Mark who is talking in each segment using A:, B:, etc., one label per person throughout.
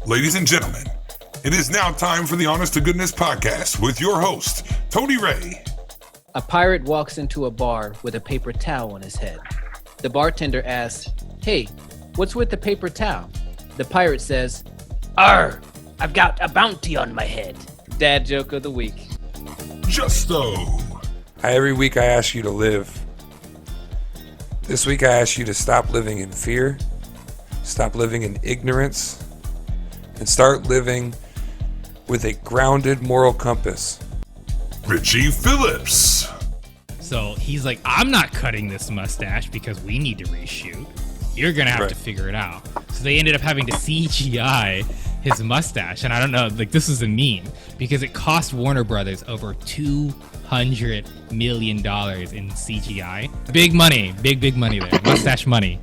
A: Ladies and gentlemen, it is now time for the Honest to Goodness podcast with your host, Tony Ray.
B: A pirate walks into a bar with a paper towel on his head. The bartender asks, "Hey, what's with the paper towel?" The pirate says, "Arr, I've got a bounty on my head." Dad joke of the week.
A: Justo.
C: Every week I ask you to live. This week I ask you to stop living in fear, stop living in ignorance, and start living with a grounded moral compass.
A: Richie Phillips.
D: So he's like, I'm not cutting this mustache because we need to reshoot. You're going to have to figure it out. So they ended up having to CGI his mustache. And I don't know, like, this is a meme because it cost Warner Brothers over $200 million in CGI. Big money, big money there. Mustache money.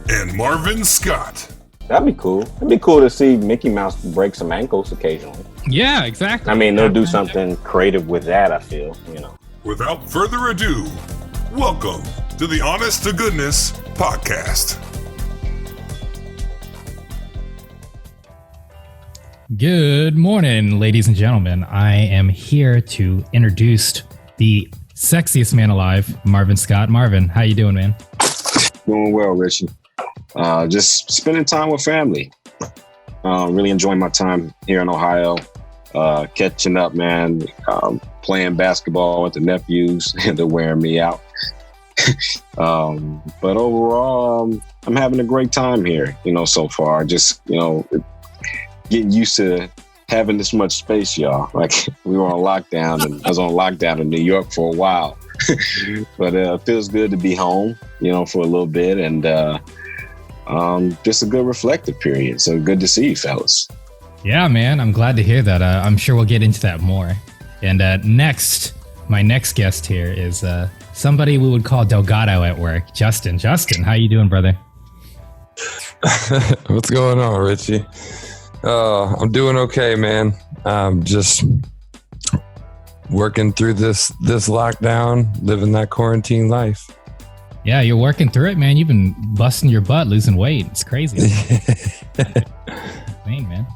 A: And Marvin Scott.
E: That'd be cool. It'd be cool to see Mickey Mouse break some ankles occasionally.
D: Yeah, exactly.
E: I mean, they'll do something creative with that, I feel,
A: Without further ado, welcome to the Honest to Goodness podcast.
D: Good morning, ladies and gentlemen. I am here to introduce the sexiest man alive, Marvin Scott. Marvin, how you doing, man?
E: Doing well, Richie. Just spending time with family. Really enjoying my time here in Ohio. Catching up, man. Playing basketball with the nephews. They're wearing me out. But overall, I'm having a great time here, so far. Just, getting used to having this much space, y'all. Like, we were on lockdown, and I was on lockdown in New York for a while. But it feels good to be home, for a little bit. And just a good reflective period. So good to see you, fellas.
D: Yeah, man. I'm glad to hear that. I'm sure we'll get into that more. And my next guest here is somebody we would call Delgado at work, Justin. Justin, how you doing, brother?
C: What's going on, Richie? I'm doing okay, man. Just working through this lockdown, living that quarantine life.
D: Yeah, you're working through it, man. You've been busting your butt, losing weight. It's crazy. Man.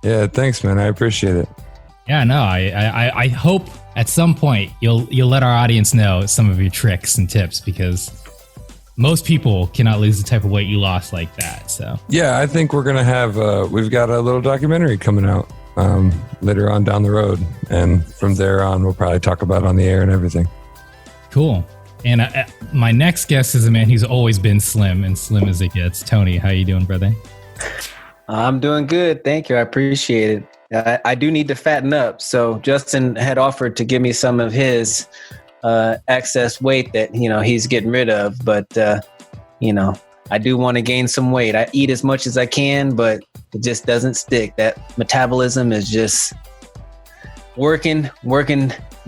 C: Yeah, thanks, man. I appreciate it.
D: Yeah, no, I hope at some point you'll let our audience know some of your tricks and tips, because most people cannot lose the type of weight you lost like that. So
C: yeah, I think we're gonna have we've got a little documentary coming out later on down the road, and from there on we'll probably talk about it on the air and everything.
D: Cool. And my next guest is a man who's always been slim as it gets. Tony, how you doing, brother?
B: I'm doing good. Thank you. I appreciate it. I do need to fatten up. So Justin had offered to give me some of his excess weight that, he's getting rid of. But, I do want to gain some weight. I eat as much as I can, but it just doesn't stick. That metabolism is just working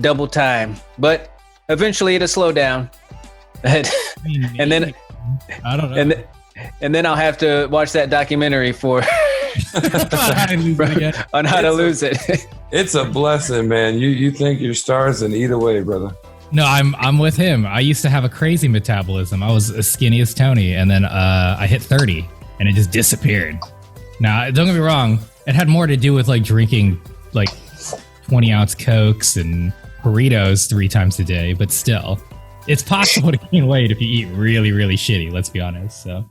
B: double time. But eventually it'll slow down. And then
D: I don't know.
B: And then I'll have to watch that documentary on how to lose it.
C: It's a blessing, man. You think you're stars and eat away, brother.
D: No, I'm with him. I used to have a crazy metabolism. I was as skinny as Tony, and then I hit 30 and it just disappeared. Now, don't get me wrong, it had more to do with like drinking like 20-ounce Cokes and burritos 3 times a day, but still, it's possible to gain weight if you eat really, really shitty, let's be honest. So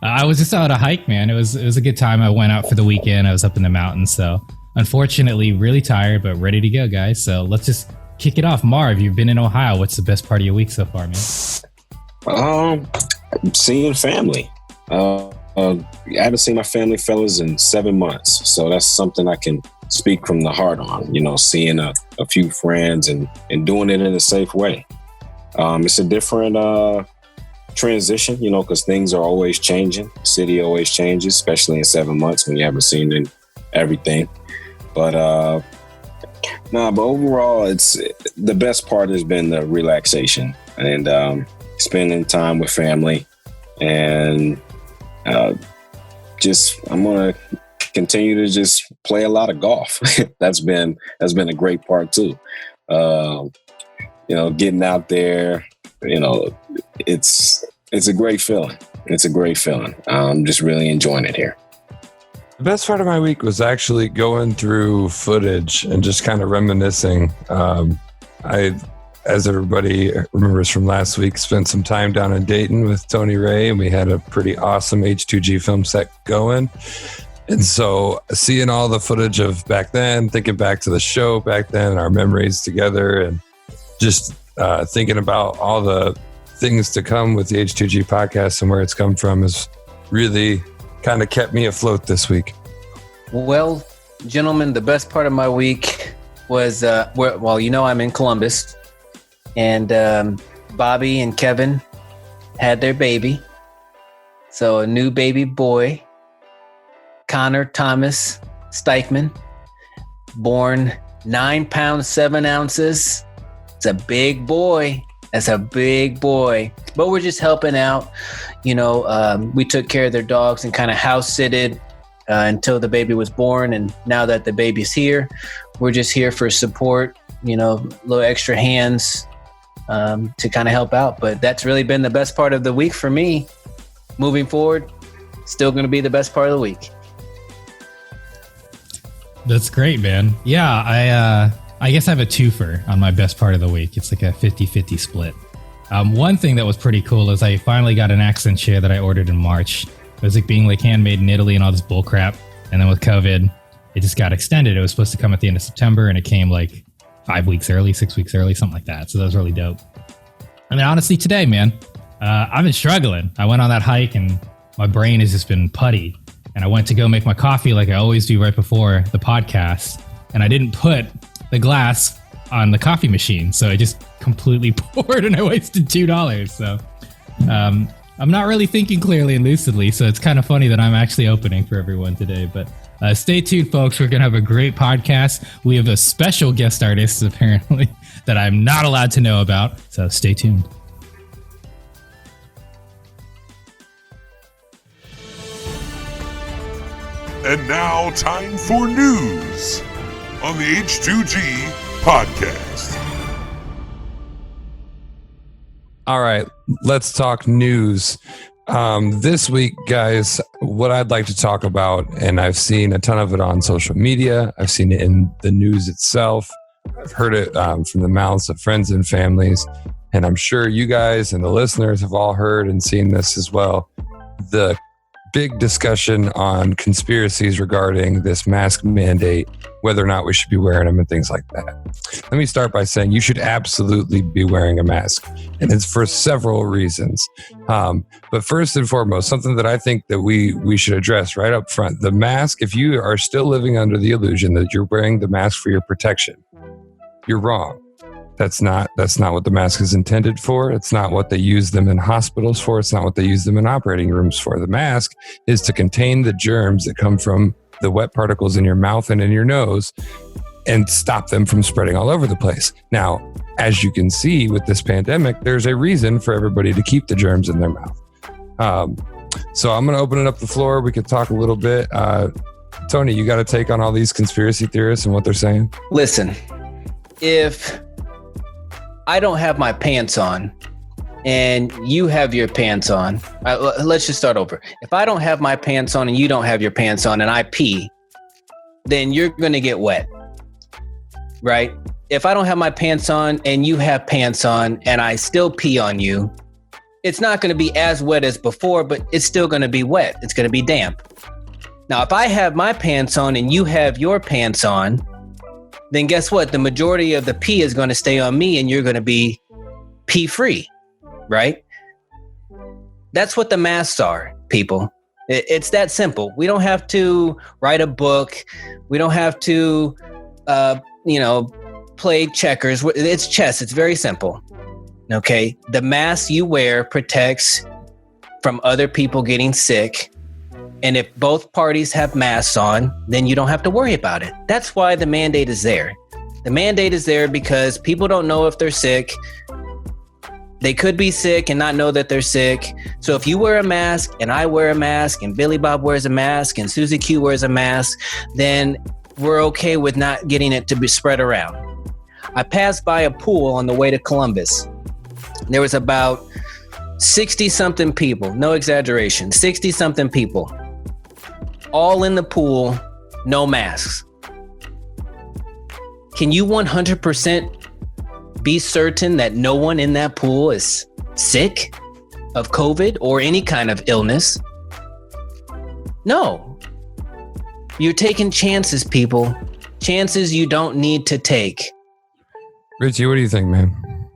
D: I was just out on a hike, man. It was a good time. I went out for the weekend. I was up in the mountains. So unfortunately, really tired, but ready to go, guys. So let's just kick it off. Marv, you've been in Ohio. What's the best part of your week so far, man?
E: Seeing family. I haven't seen my family, fellas, in 7 months. So that's something I can speak from the heart on, seeing a few friends and doing it in a safe way. It's a different transition, because things are always changing. The city always changes, especially in 7 months when you haven't seen everything. But overall, it's the best part has been the relaxation and spending time with family, and I'm gonna continue to just play a lot of golf. That's been a great part too. Getting out there, it's a great feeling. I'm just really enjoying it here.
C: The best part of my week was actually going through footage and just kind of reminiscing. As everybody remembers from last week, spent some time down in Dayton with Tony Ray, and we had a pretty awesome H2G film set going. And so seeing all the footage of back then, thinking back to the show back then, our memories together, and just thinking about all the things to come with the H2G podcast and where it's come from has really kind of kept me afloat this week.
B: Well, gentlemen, the best part of my week was, I'm in Columbus, and Bobby and Kevin had their baby. So a new baby boy, Connor Thomas Steichman, born 9 pounds, 7 ounces. It's a big boy. That's a big boy. But we're just helping out. We took care of their dogs and kind of house sitted until the baby was born. And now that the baby's here, we're just here for support, little extra hands to kind of help out. But that's really been the best part of the week for me. Moving forward, still going to be the best part of the week.
D: That's great, man. Yeah, I guess I have a twofer on my best part of the week. It's like a 50-50 split. One thing that was pretty cool is I finally got an accent chair that I ordered in March. It was like being like handmade in Italy and all this bull crap. And then with COVID, it just got extended. It was supposed to come at the end of September, and it came like 5 weeks early, 6 weeks early, something like that. So that was really dope. And then honestly, today, man, I've been struggling. I went on that hike and my brain has just been putty. And I went to go make my coffee like I always do right before the podcast. And I didn't put the glass on the coffee machine. So I just completely poured and I wasted $2. So I'm not really thinking clearly and lucidly. So it's kind of funny that I'm actually opening for everyone today. But stay tuned, folks. We're going to have a great podcast. We have a special guest artist, apparently, that I'm not allowed to know about. So stay tuned.
A: And now, time for news on the H2G podcast.
C: All right, let's talk news. This week, guys, what I'd like to talk about, and I've seen a ton of it on social media, I've seen it in the news itself, I've heard it from the mouths of friends and families, and I'm sure you guys and the listeners have all heard and seen this as well. The big discussion on conspiracies regarding this mask mandate, whether or not we should be wearing them and things like that. Let me start by saying you should absolutely be wearing a mask, and it's for several reasons. But first and foremost, something that I think that we should address right up front, the mask, if you are still living under the illusion that you're wearing the mask for your protection, you're wrong. That's not what the mask is intended for. It's not what they use them in hospitals for. It's not what they use them in operating rooms for. The mask is to contain the germs that come from the wet particles in your mouth and in your nose and stop them from spreading all over the place. Now, as you can see with this pandemic, there's a reason for everybody to keep the germs in their mouth. So I'm going to open it up the floor. We could talk a little bit. Tony, you got a take on all these conspiracy theorists and what they're saying?
B: Listen, if I don't have my pants on and you have your pants on, let's just start over. If I don't have my pants on and you don't have your pants on and I pee, then you're going to get wet, right? If I don't have my pants on and you have pants on and I still pee on you, it's not going to be as wet as before, but it's still going to be wet. It's going to be damp. Now, if I have my pants on and you have your pants on, then guess what? The majority of the pee is going to stay on me and you're going to be pee free, right? That's what the masks are, people. It's that simple. We don't have to write a book. We don't have to, play checkers. It's chess. It's very simple. Okay. The mask you wear protects from other people getting sick. And if both parties have masks on, then you don't have to worry about it. That's why the mandate is there. The mandate is there because people don't know if they're sick. They could be sick and not know that they're sick. So if you wear a mask and I wear a mask and Billy Bob wears a mask and Susie Q wears a mask, then we're okay with not getting it to be spread around. I passed by a pool on the way to Columbus. There was about 60-something people, no exaggeration, 60-something people, all in the pool, no masks. Can you 100% be certain that no one in that pool is sick of COVID or any kind of illness? No. You're taking chances, people. Chances you don't need to take.
C: Richie, what do you think, man?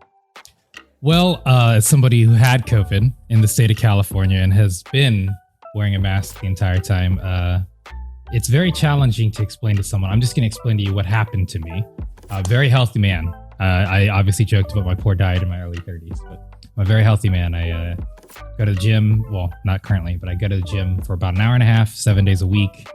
D: Well, as somebody who had COVID in the state of California and has been wearing a mask the entire time, it's very challenging to explain to someone. I'm just going to explain to you what happened to me. A very healthy man. I obviously joked about my poor diet in my early 30s, but I'm a very healthy man. I go to the gym. Well, not currently, but I go to the gym for about an hour and a half, 7 days a week.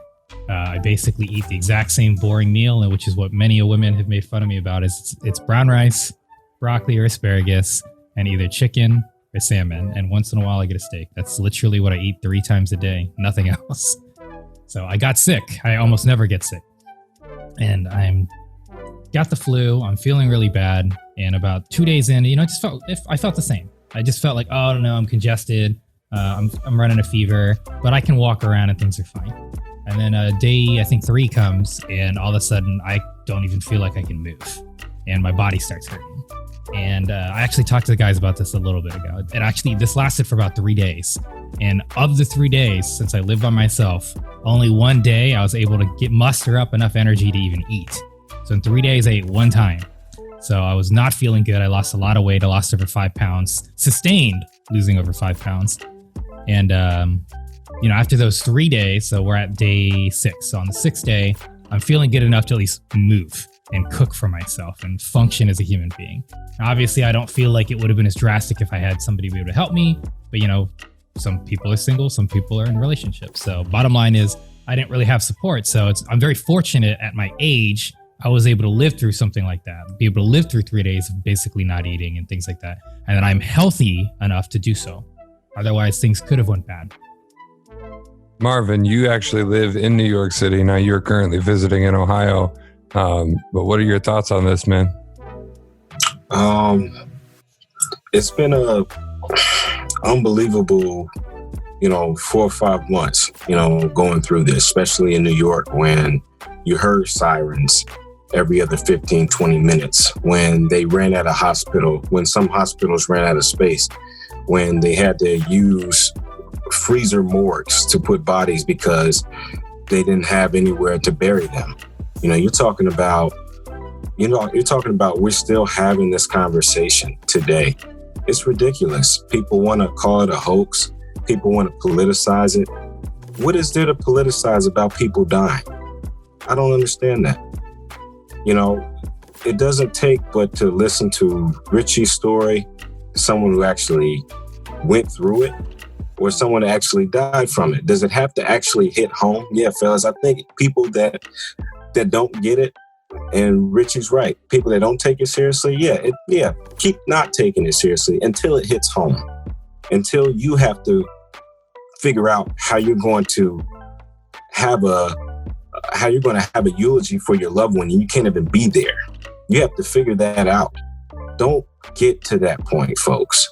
D: I basically eat the exact same boring meal, which is what many women have made fun of me about. It's brown rice, broccoli or asparagus, and either chicken or salmon. And once in a while, I get a steak. That's literally what I eat 3 times a day. Nothing else. So I got sick. I almost never get sick. And got the flu. I'm feeling really bad. And about 2 days in, I felt the same. I just felt like, oh no, I'm congested. I'm running a fever, but I can walk around and things are fine. And then day, I think 3 comes, and all of a sudden, I don't even feel like I can move, and my body starts hurting. And I actually talked to the guys about this a little bit ago. And actually, this lasted for about 3 days. And of the 3 days, since I lived by myself, only one day I was able to muster up enough energy to even eat. So in 3 days, I ate 1 time. So I was not feeling good. I lost a lot of weight. I lost over 5 pounds, sustained losing over 5 pounds. And, after those 3 days, so we're at day 6. So on the 6th day, I'm feeling good enough to at least move and cook for myself and function as a human being. Now, obviously, I don't feel like it would have been as drastic if I had somebody be able to help me. But, some people are single, some people are in relationships. So bottom line is I didn't really have support. So I'm very fortunate at my age, I was able to live through something like that, be able to live through 3 days of basically not eating and things like that. And that I'm healthy enough to do so. Otherwise, things could have went bad.
C: Marvin, you actually live in New York City. Now you're currently visiting in Ohio. But what are your thoughts on this, man?
E: It's been a unbelievable, 4 or 5 months, going through this, especially in New York when you heard sirens every other 15, 20 minutes, when they ran out of hospital, when some hospitals ran out of space, when they had to use freezer morgues to put bodies because they didn't have anywhere to bury them. You're talking about we're still having this conversation today. It's ridiculous. People want to call it a hoax. People want to politicize it. What is there to politicize about people dying? I don't understand that. It doesn't take but to listen to Richie's story, someone who actually went through it, or someone that actually died from it. Does it have to actually hit home? Yeah, fellas, I think people that don't get it, and Richie's right, people that don't take it seriously, keep not taking it seriously until it hits home. Until you have to figure out how you're going to have a eulogy for your loved one and you can't even be there. You have to figure that out. Don't get to that point, folks.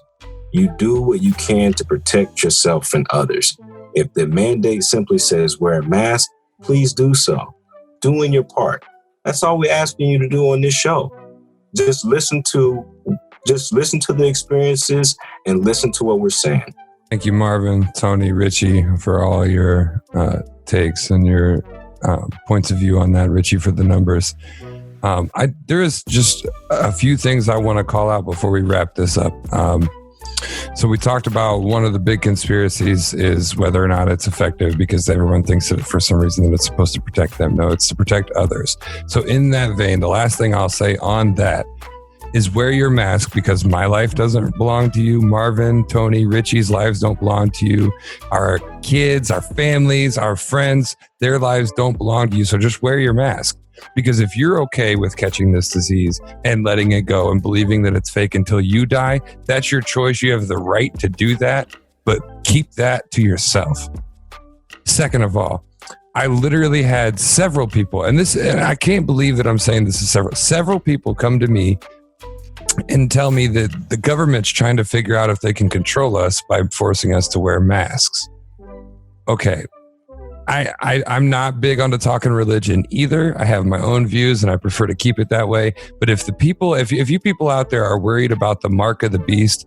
E: You do what you can to protect yourself and others. If the mandate simply says wear a mask, please do so. Doing your part. That's all we're asking you to do on this show. Just listen to the experiences and listen to what we're saying.
C: Thank you, Marvin, Tony, Richie, for all your takes and your points of view on that. Richie, for the numbers. There is just a few things I want to call out before we wrap this up. So we talked about one of the big conspiracies is whether or not it's effective because everyone thinks that for some reason that it's supposed to protect them. No, it's to protect others. So in that vein, the last thing I'll say on that is wear your mask because my life doesn't belong to you. Marvin, Tony, Richie's lives don't belong to you. Our kids, our families, our friends, their lives don't belong to you. So just wear your mask. Because if you're okay with catching this disease and letting it go and believing that it's fake until you die, that's your choice. You have the right to do that, but keep that to yourself. Second of all, I literally had several people, and I can't believe that I'm saying this is several people come to me and tell me that the government's trying to figure out if they can control us by forcing us to wear masks. Okay. I'm not big onto talking religion either. I have my own views and I prefer to keep it that way. But if you people out there are worried about the mark of the beast,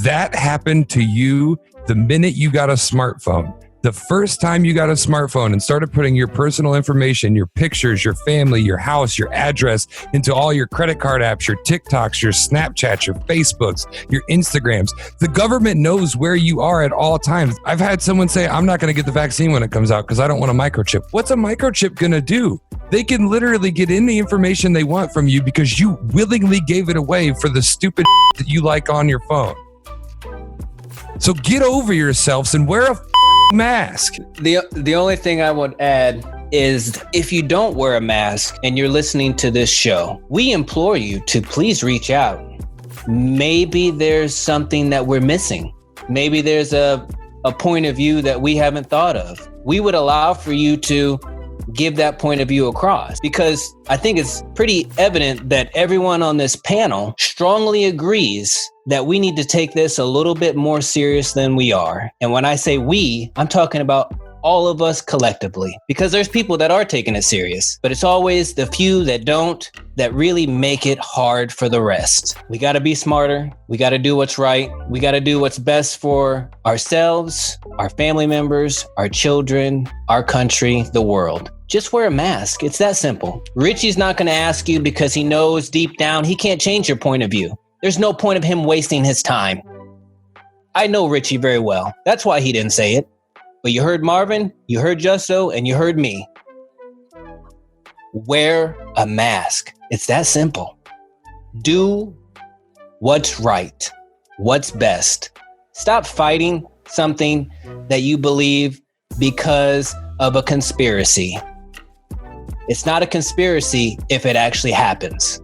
C: that happened to you the minute you got a smartphone. The first time you got a smartphone and started putting your personal information, your pictures, your family, your house, your address into all your credit card apps, your TikToks, your Snapchats, your Facebooks, your Instagrams, the government knows where you are at all times. I've had someone say, I'm not going to get the vaccine when it comes out because I don't want a microchip. What's a microchip going to do? They can literally get any information they want from you because you willingly gave it away for the stupid that you like on your phone. So get over yourselves and wear a mask.
B: The only thing I would add is if you don't wear a mask and you're listening to this show, we implore you to please reach out. Maybe there's something that we're missing. Maybe there's a point of view that we haven't thought of. We would allow for you to give that point of view across, because I think it's pretty evident that everyone on this panel strongly agrees that we need to take this a little bit more serious than we are. And when I say we, I'm talking about all of us collectively, because there's people that are taking it serious, but it's always the few that don't that really make it hard for the rest. We got to be smarter. We got to do what's right. We got to do what's best for ourselves, our family members, our children, our country, the world. Just wear a mask. It's that simple. Richie's not going to ask you because he knows deep down he can't change your point of view. There's no point of him wasting his time. I know Richie very well. That's why he didn't say it. But you heard Marvin, you heard Justo, and you heard me. Wear a mask. It's that simple. Do what's right, what's best. Stop fighting something that you believe because of a conspiracy. It's not a conspiracy if it actually happens.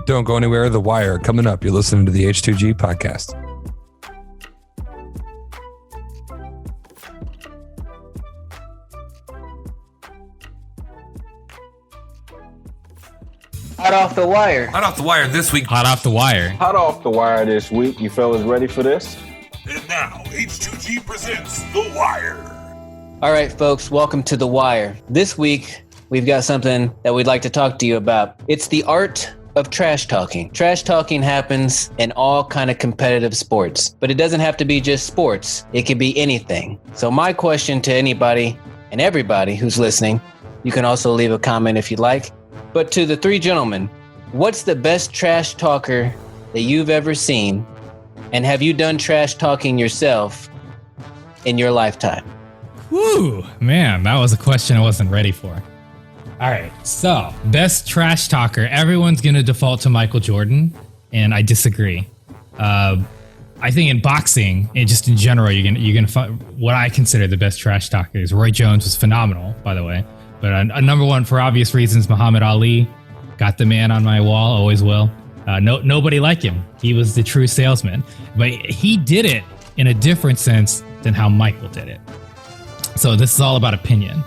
C: Don't go anywhere. The Wire coming up. You're listening to the H2G podcast.
B: Hot off the wire.
C: Hot off the wire this week.
D: Hot off the wire.
E: Hot off the wire this week. You fellas ready for this?
A: And now, H2G presents The Wire.
B: All right, folks, welcome to The Wire. This week, we've got something that we'd like to talk to you about. It's the art of trash talking. Trash talking happens in all kind of competitive sports, but it doesn't have to be just sports. It could be anything. So my question to anybody and everybody who's listening, you can also leave a comment if you'd like, but to the three gentlemen, what's the best trash talker that you've ever seen? And have you done trash talking yourself in your lifetime?
D: Woo, man, that was a question I wasn't ready for. All right, so best trash talker. Everyone's going to default to Michael Jordan, and I disagree. I think in boxing, and just in general, you're gonna find what I consider the best trash talkers. Roy Jones was phenomenal, by the way. But a number one, for obvious reasons, Muhammad Ali. Got the man on my wall, always will. Nobody like him. He was the true salesman. But he did it in a different sense than how Michael did it. So this is all about opinion.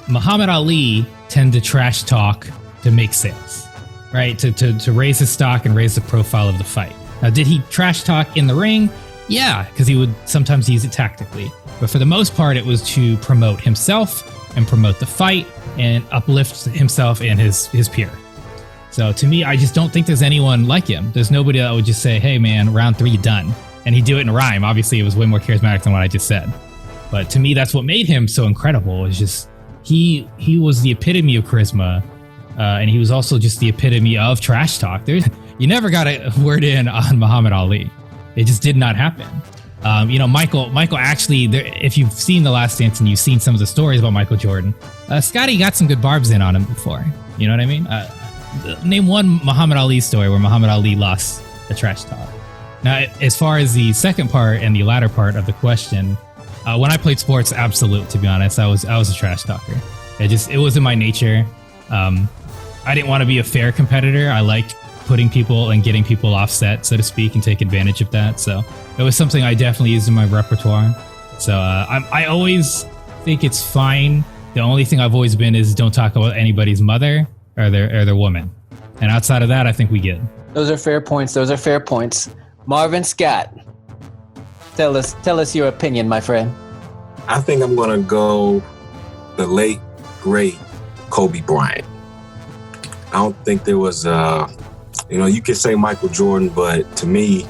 D: Muhammad Ali tended to trash talk to make sales, right? To raise his stock and raise the profile of the fight. Now, did he trash talk in the ring? Yeah, because he would sometimes use it tactically. But for the most part, it was to promote himself and promote the fight and uplift himself and his peer. So to me, I just don't think there's anyone like him. There's nobody that would just say, hey man, round 3 done. And he'd do it in rhyme. Obviously, it was way more charismatic than what I just said. But to me, that's what made him so incredible. Is just he was the epitome of charisma, and he was also just the epitome of trash talk. You never got a word in on Muhammad Ali. It just did not happen. Michael actually, if you've seen The Last Dance and you've seen some of the stories about Michael Jordan, Scotty got some good barbs in on him before. You know what I mean? Name one Muhammad Ali story where Muhammad Ali lost the trash talk. Now, as far as the second part and the latter part of the question, when I played sports, absolute, to be honest, I was a trash talker. It was in my nature. I didn't want to be a fair competitor. I liked putting people and getting people offset, so to speak, and take advantage of that. So it was something I definitely used in my repertoire. So I always think it's fine. The only thing I've always been is don't talk about anybody's mother or their woman. And outside of that, I think we get.
B: Those are fair points. Marvin, Scott. Tell us your opinion, my friend.
E: I think I'm going to go the late, great Kobe Bryant. I don't think there was, you could say Michael Jordan, but to me,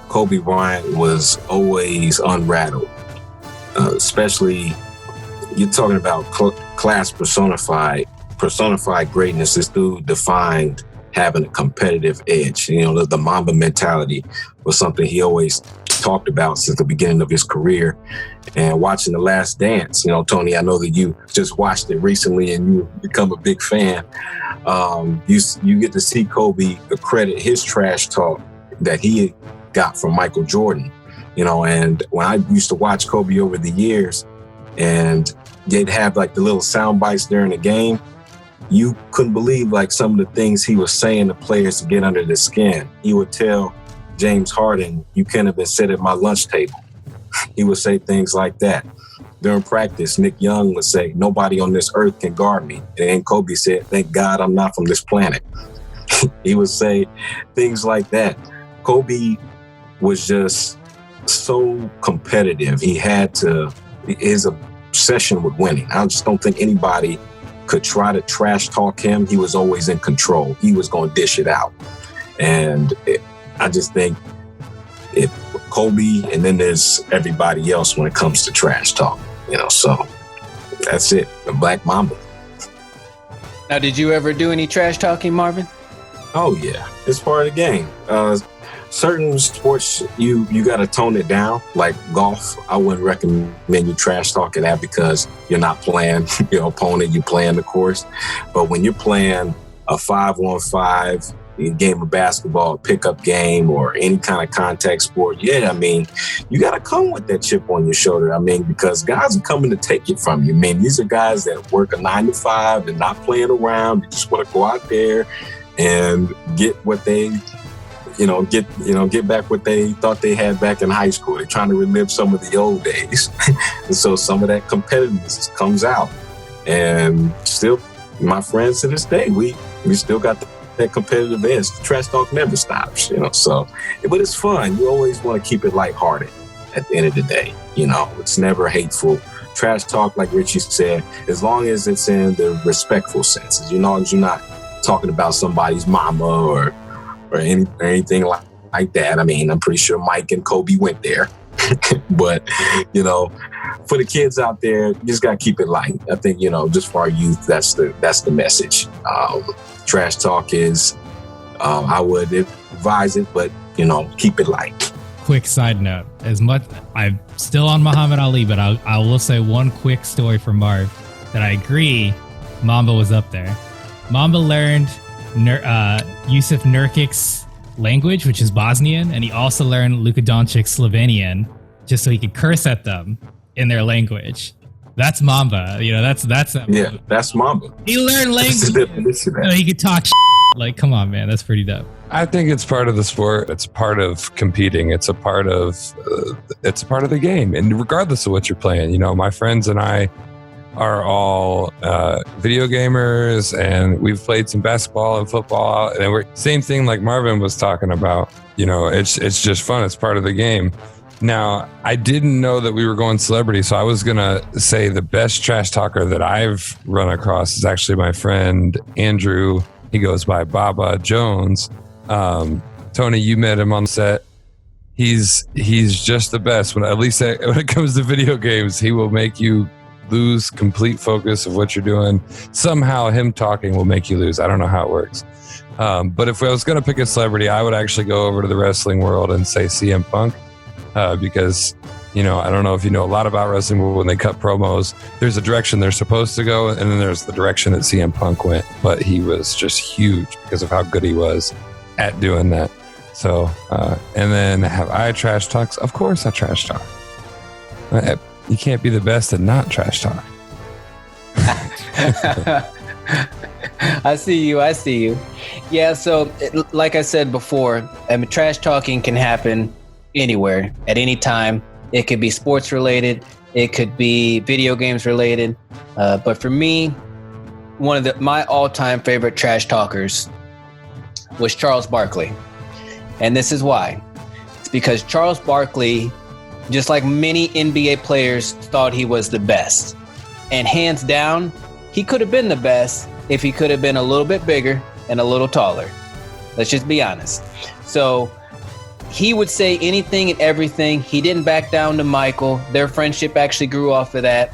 E: Kobe Bryant was always unrattled. Especially, you're talking about class personified greatness. This dude defined having a competitive edge. The Mamba mentality was something he always talked about since the beginning of his career. And watching The Last Dance, Tony, I know that you just watched it recently and you become a big fan. You get to see Kobe credit his trash talk that he got from Michael Jordan, and when I used to watch Kobe over the years and they'd have like the little sound bites during the game, you couldn't believe like some of the things he was saying to players to get under the skin. He would tell James Harden, "You can't have been sit at my lunch table." He would say things like that. During practice, Nick Young would say, "Nobody on this earth can guard me." And then Kobe said, "Thank God I'm not from this planet." He would say things like that. Kobe was just so competitive. His obsession with winning. I just don't think anybody could try to trash talk him. He was always in control. He was going to dish it out. And I just think Kobe, and then there's everybody else when it comes to trash talk, so that's it. The Black Mamba.
B: Now, did you ever do any trash talking, Marvin?
E: Oh yeah, it's part of the game. Certain sports, you got to tone it down. Like golf, I wouldn't recommend you trash talking that because you're not playing your opponent, you're playing the course. But when you're playing a 5-on-5 game of basketball, pickup game, or any kind of contact sport, you got to come with that chip on your shoulder. Because guys are coming to take it from you. These are guys that work a 9-to-5 and not playing around. They just want to go out there and get what they get back what they thought they had back in high school. They're trying to relive some of the old days. And so some of that competitiveness comes out. And still, my friends to this day, we still got that competitive edge. The trash talk never stops, so, but it's fun. You always want to keep it lighthearted at the end of the day. It's never hateful. Trash talk, like Richie said, as long as it's in the respectful sense, as long as you're not talking about somebody's mama or anything like that. I'm pretty sure Mike and Kobe went there. But, for the kids out there, you just got to keep it light. I think, just for our youth, that's the message. Trash talk is, I would advise it, but, keep it light.
D: Quick side note, as much I'm still on Muhammad Ali, but I will say one quick story for Marv that I agree Mamba was up there. Mamba learned Yusuf Nurkic's language, which is Bosnian, and he also learned Luka Doncic's Slovenian just so he could curse at them in their language. That's Mamba. That's that Mamba.
E: Yeah, that's Mamba.
D: He learned language so he could talk Like, come on, man. That's pretty dope.
C: I think it's part of the sport. It's part of competing. It's a part of the game. And regardless of what you're playing, my friends and I are all video gamers, and we've played some basketball and football, and we're same thing like Marvin was talking about. It's just fun. It's part of the game. Now, I didn't know that we were going celebrity, so I was gonna say the best trash talker that I've run across is actually my friend Andrew. He goes by Baba Jones. Tony, you met him on set. He's just the best. When it comes to video games, he will make you lose complete focus of what you're doing. Somehow him talking will make you lose. I don't know how it works. But if I was going to pick a celebrity, I would actually go over to the wrestling world and say CM Punk, because, I don't know if you know a lot about wrestling, but when they cut promos, there's a direction they're supposed to go, and then there's the direction that CM Punk went. But he was just huge because of how good he was at doing that. So, and then have I trash talks? Of course I trash talk. You can't be the best at not trash talk.
B: I see you. Yeah, so like I said before, trash talking can happen anywhere, at any time. It could be sports related. It could be video games related. But for me, one of my all-time favorite trash talkers was Charles Barkley. And this is why. It's because Charles Barkley just like many NBA players thought he was the best. And hands down, he could have been the best if he could have been a little bit bigger and a little taller. Let's just be honest. So he would say anything and everything. He didn't back down to Michael. Their friendship actually grew off of that.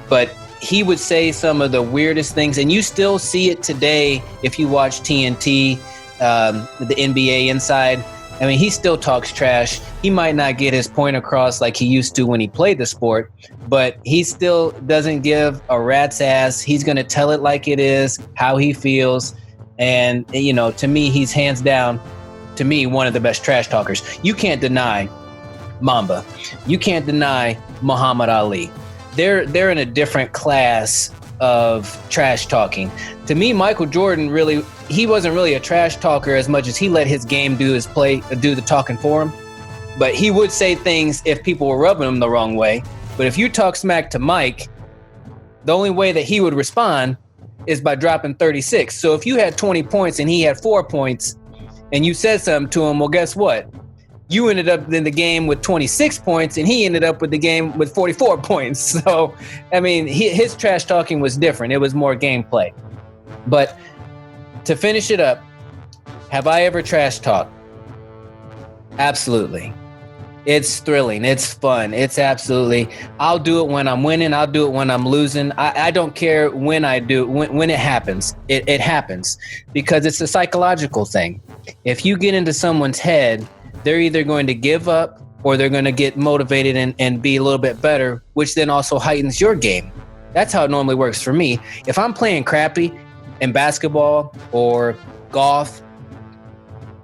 B: But he would say some of the weirdest things, and you still see it today if you watch TNT, the NBA Inside. I mean, he still talks trash. He might not get his point across like he used to when he played the sport, but he still doesn't give a rat's ass. He's going to tell it like it is, how he feels. And, you know, to me, he's hands down, to me, one of the best trash talkers. You can't deny Mamba. You can't deny Muhammad Ali. They're in a different class of trash talking. To me, Michael Jordan he wasn't really a trash talker as much as he let his game do the talking for him. But he would say things if people were rubbing him the wrong way. But if you talk smack to Mike, the only way that he would respond is by dropping 36. So if you had 20 points and he had 4 points and you said something to him, well, guess what? You ended up in the game with 26 points and he ended up with the game with 44 points. So, I mean, his trash talking was different. It was more gameplay. But to finish it up, have I ever trash talked? Absolutely. It's thrilling. It's fun. It's absolutely. I'll do it when I'm winning. I'll do it when I'm losing. I don't care when I do when it happens. It happens because it's a psychological thing. If you get into someone's head, they're either going to give up or they're going to get motivated and be a little bit better, which then also heightens your game. That's how it normally works for me. If I'm playing crappy in basketball or golf,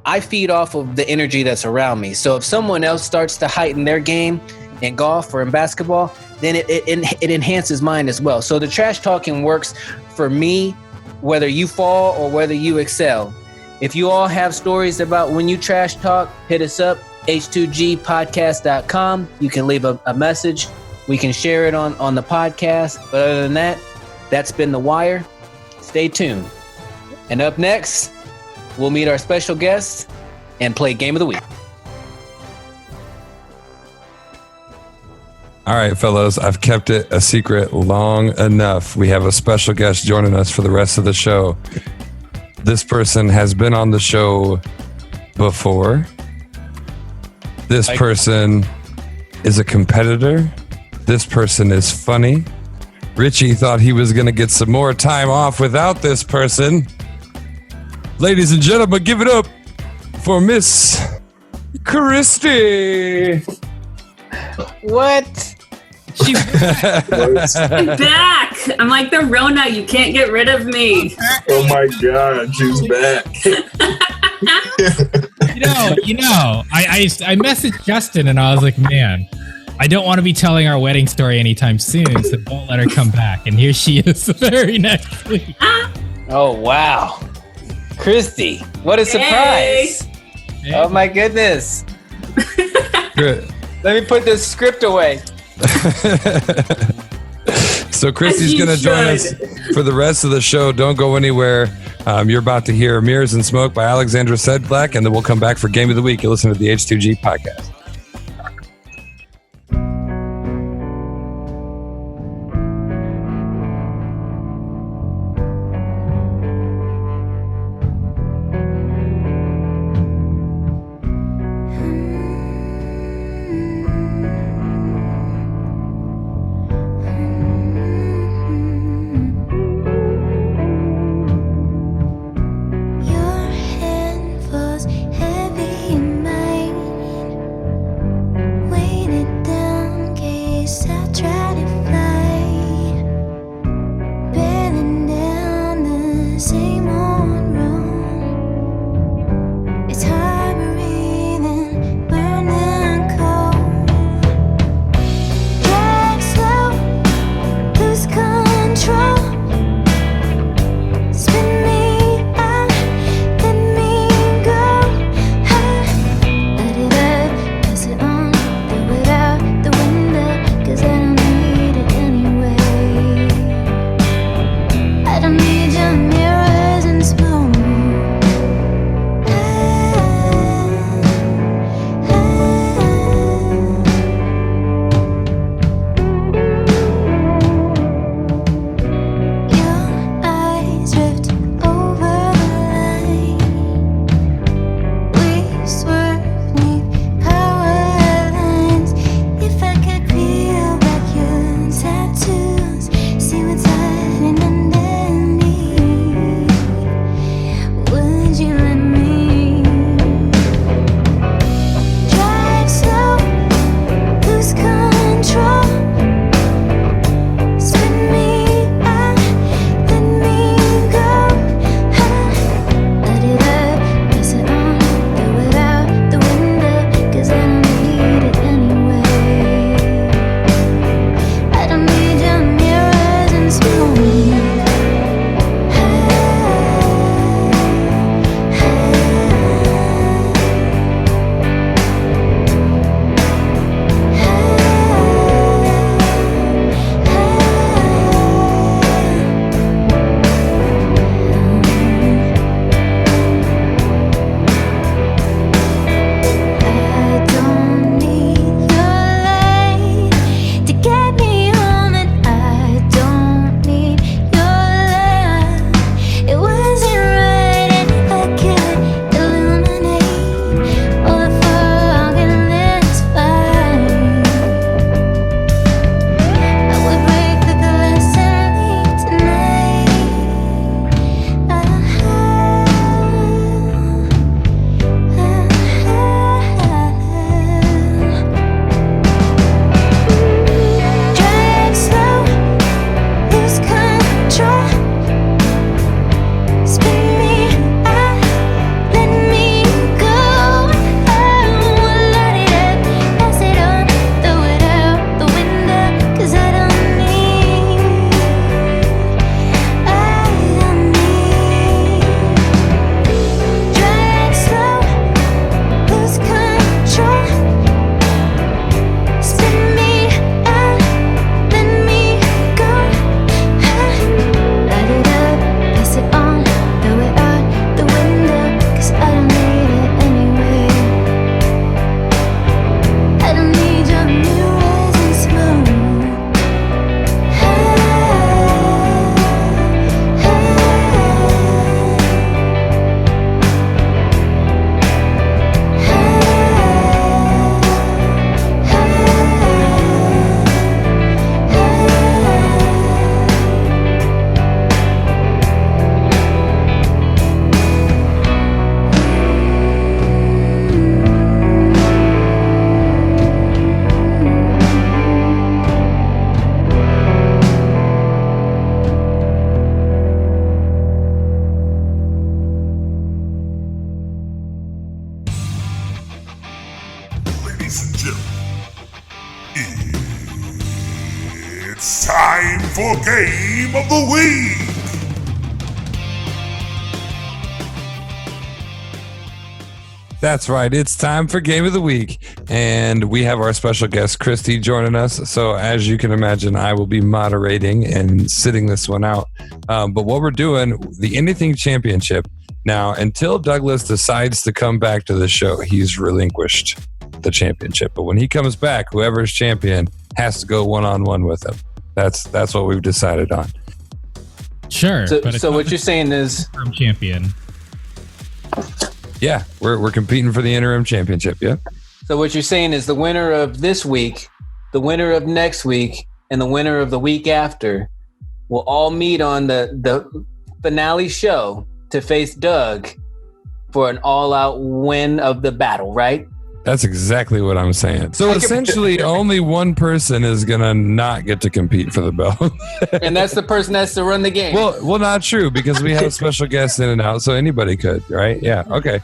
B: I feed off of the energy that's around me. So if someone else starts to heighten their game in golf or in basketball, then it enhances mine as well. So the trash talking works for me, whether you fall or whether you excel. If you all have stories about when you trash talk, hit us up, h2gpodcast.com. You can leave a message. We can share it on the podcast. But other than that, that's been The Wire. Stay tuned. And up next, we'll meet our special guest and play Game of the Week.
C: All right, fellas, I've kept it a secret long enough. We have a special guest joining us for the rest of the show. This person has been on the show before. This person is a competitor. This person is funny. Richie thought he was going to get some more time off without this person. Ladies and gentlemen, give it up for Miss Christy.
B: What?
D: She's
F: back. I'm like the Rona. You can't get rid of me.
G: Oh my God, she's back.
D: you know, I messaged Justin and I was like, man, I don't want to be telling our wedding story anytime soon, so don't let her come back. And here she is the very next week.
B: Oh, wow. Christy, what a surprise.
D: Hey.
B: Oh my goodness.
C: Good.
B: Let me put this script away.
C: So Christy's going to join us for the rest of the show. Don't go anywhere. You're about to hear Mirrors and Smoke by Alexandra Sedlak, and then we'll come back for Game of the Week. You listen to the H2G podcast.
H: Your hand was heavy in mine.
A: It's time for Game of the Week.
C: That's right. It's time for Game of the Week. And we have our special guest, Christy, joining us. So as you can imagine, I will be moderating and sitting this one out. But what we're doing, the Anything Championship. Now, until Douglas decides to come back to the show, he's relinquished the championship. But when he comes back, whoever's champion has to go one-on-one with him. That's what we've decided on.
D: Sure.
B: So what you're saying is...
D: Interim champion.
C: Yeah, we're competing for the interim championship, yeah?
B: So what you're saying is the winner of this week, the winner of next week, and the winner of the week after will all meet on the finale show to face Doug for an all-out win of the battle, right?
C: That's exactly what I'm saying. So essentially, only one person is going to not get to compete for the belt.
B: And that's the person that has to run the game.
C: Well, not true, because we have special guests in and out, so anybody could, right? Yeah, okay.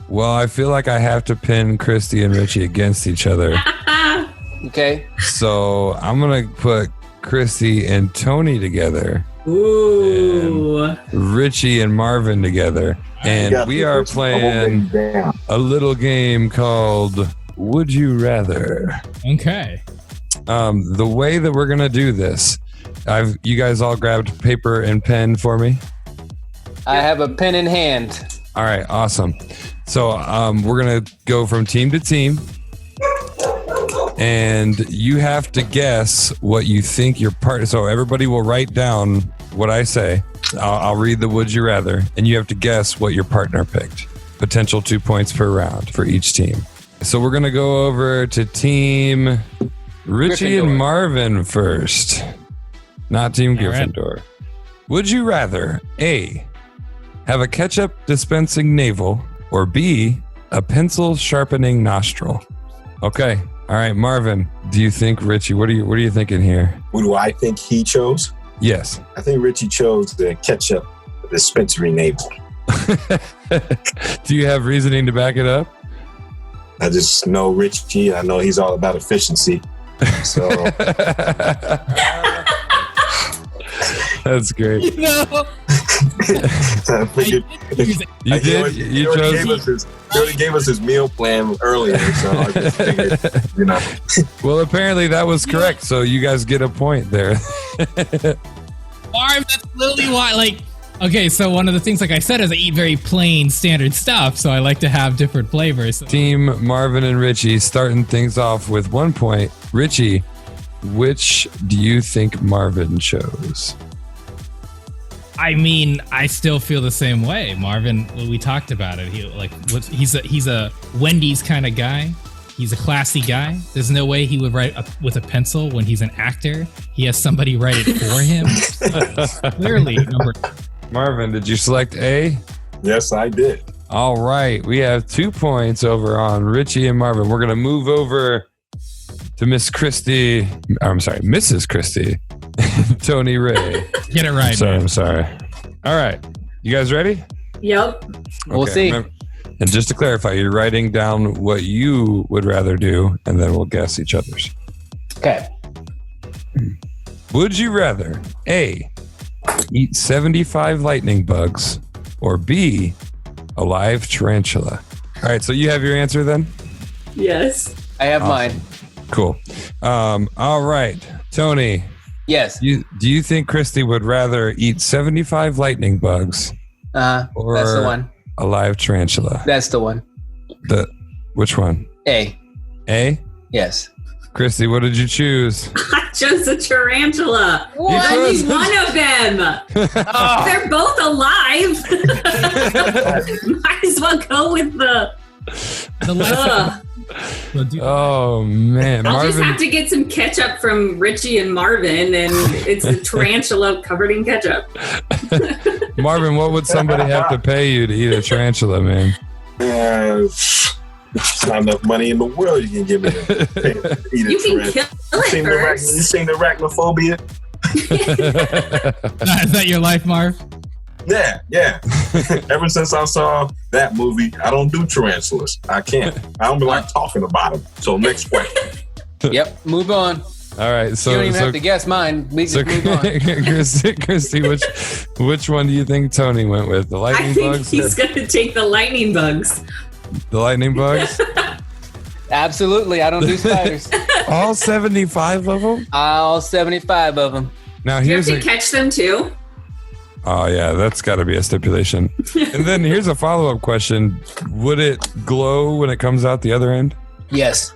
C: Well, I feel like I have to pin Christy and Richie against each other.
B: Okay.
C: So I'm going to put Christy and Tony together.
F: Ooh.
C: And Richie and Marvin together. And we are playing a little game called Would You Rather?
D: Okay.
C: The way that we're going to do this, you guys all grabbed paper and pen for me?
B: I have a pen in hand.
C: All right, awesome. So we're going to go from team to team. And you have to guess what you think your partner... So everybody will write down what I say. I'll read the Would You Rather, and you have to guess what your partner picked. Potential 2 points per round for each team. So we're going to go over to team Richie and Marvin first. Not team Gryffindor. Right. Would you rather A, have a ketchup dispensing navel, or B, a pencil sharpening nostril? Okay. All right, Marvin, do you think Richie, what are you thinking here?
E: Who do I think he chose?
C: Yes.
E: I think Richie chose the ketchup dispensary navel.
C: Do you have reasoning to back it up?
E: I just know Richie. I know he's all about efficiency. So
C: that's great.
D: You know,
E: I figured, he already gave us his meal plan earlier, so I just figured,
C: Well, apparently that was correct, so you guys get a point there.
D: Marv, that's literally why, okay, so one of the things, like I said, is I eat very plain, standard stuff, so I like to have different flavors.
C: Team Marvin and Richie starting things off with 1 point. Richie, which do you think Marvin chose?
D: I mean, I still feel the same way. Marvin, we talked about it. He's a Wendy's kind of guy. He's a classy guy. There's no way he would write with a pencil when he's an actor. He has somebody write it for him. Clearly.
C: Marvin, did you select A?
E: Yes, I did.
C: All right. We have 2 points over on Richie and Marvin. We're going to move over to Miss Christy. I'm sorry, Mrs. Christy. Tony Ray.
D: Get it right.
C: I'm sorry. All right. You guys ready?
F: Yep.
B: We'll see.
C: And just to clarify, you're writing down what you would rather do, and then we'll guess each other's.
B: Okay.
C: Would you rather A, eat 75 lightning bugs, or B, a live tarantula? All right, so you have your answer then?
F: Yes.
B: I have mine.
C: Cool. All right, Tony.
B: Yes.
C: Do you think Christy would rather eat 75 lightning bugs or
B: that's the one.
C: A live tarantula?
B: That's the one.
C: Which one?
B: A.
C: A?
B: Yes.
C: Christy, what did you choose?
F: I chose a tarantula.
B: What?
F: Only one of them. They're both alive. Might as well go with the
C: Oh man,
F: I'll just have to get some ketchup from Richie and Marvin, and it's a tarantula covered in ketchup.
C: Marvin, what would somebody have to pay you to eat a tarantula, man?
E: There's not enough money in the world you can give me to eat a
F: You can
E: tarantula.
F: kill it first.
E: You seen the arachnophobia?
D: Is that your life, Marv?
E: Yeah. Ever since I saw that movie, I don't do tarantulas. I can't. I don't like talking about them. So next question.
B: Yep. Move on.
C: All right, so
B: you don't even have to guess mine. We just move on.
C: Christy, which one do you think Tony went with? The
F: I
C: lightning
F: think
C: bugs?
F: he's going to take the lightning bugs.
C: The lightning bugs?
B: Absolutely, I don't do spiders.
C: All 75 of them?
B: All 75 of them.
C: Now
F: Do you have
C: here's
F: to catch them too?
C: Oh yeah, that's got to be a stipulation. And then here's a follow-up question: would it glow when it comes out the other end?
B: Yes.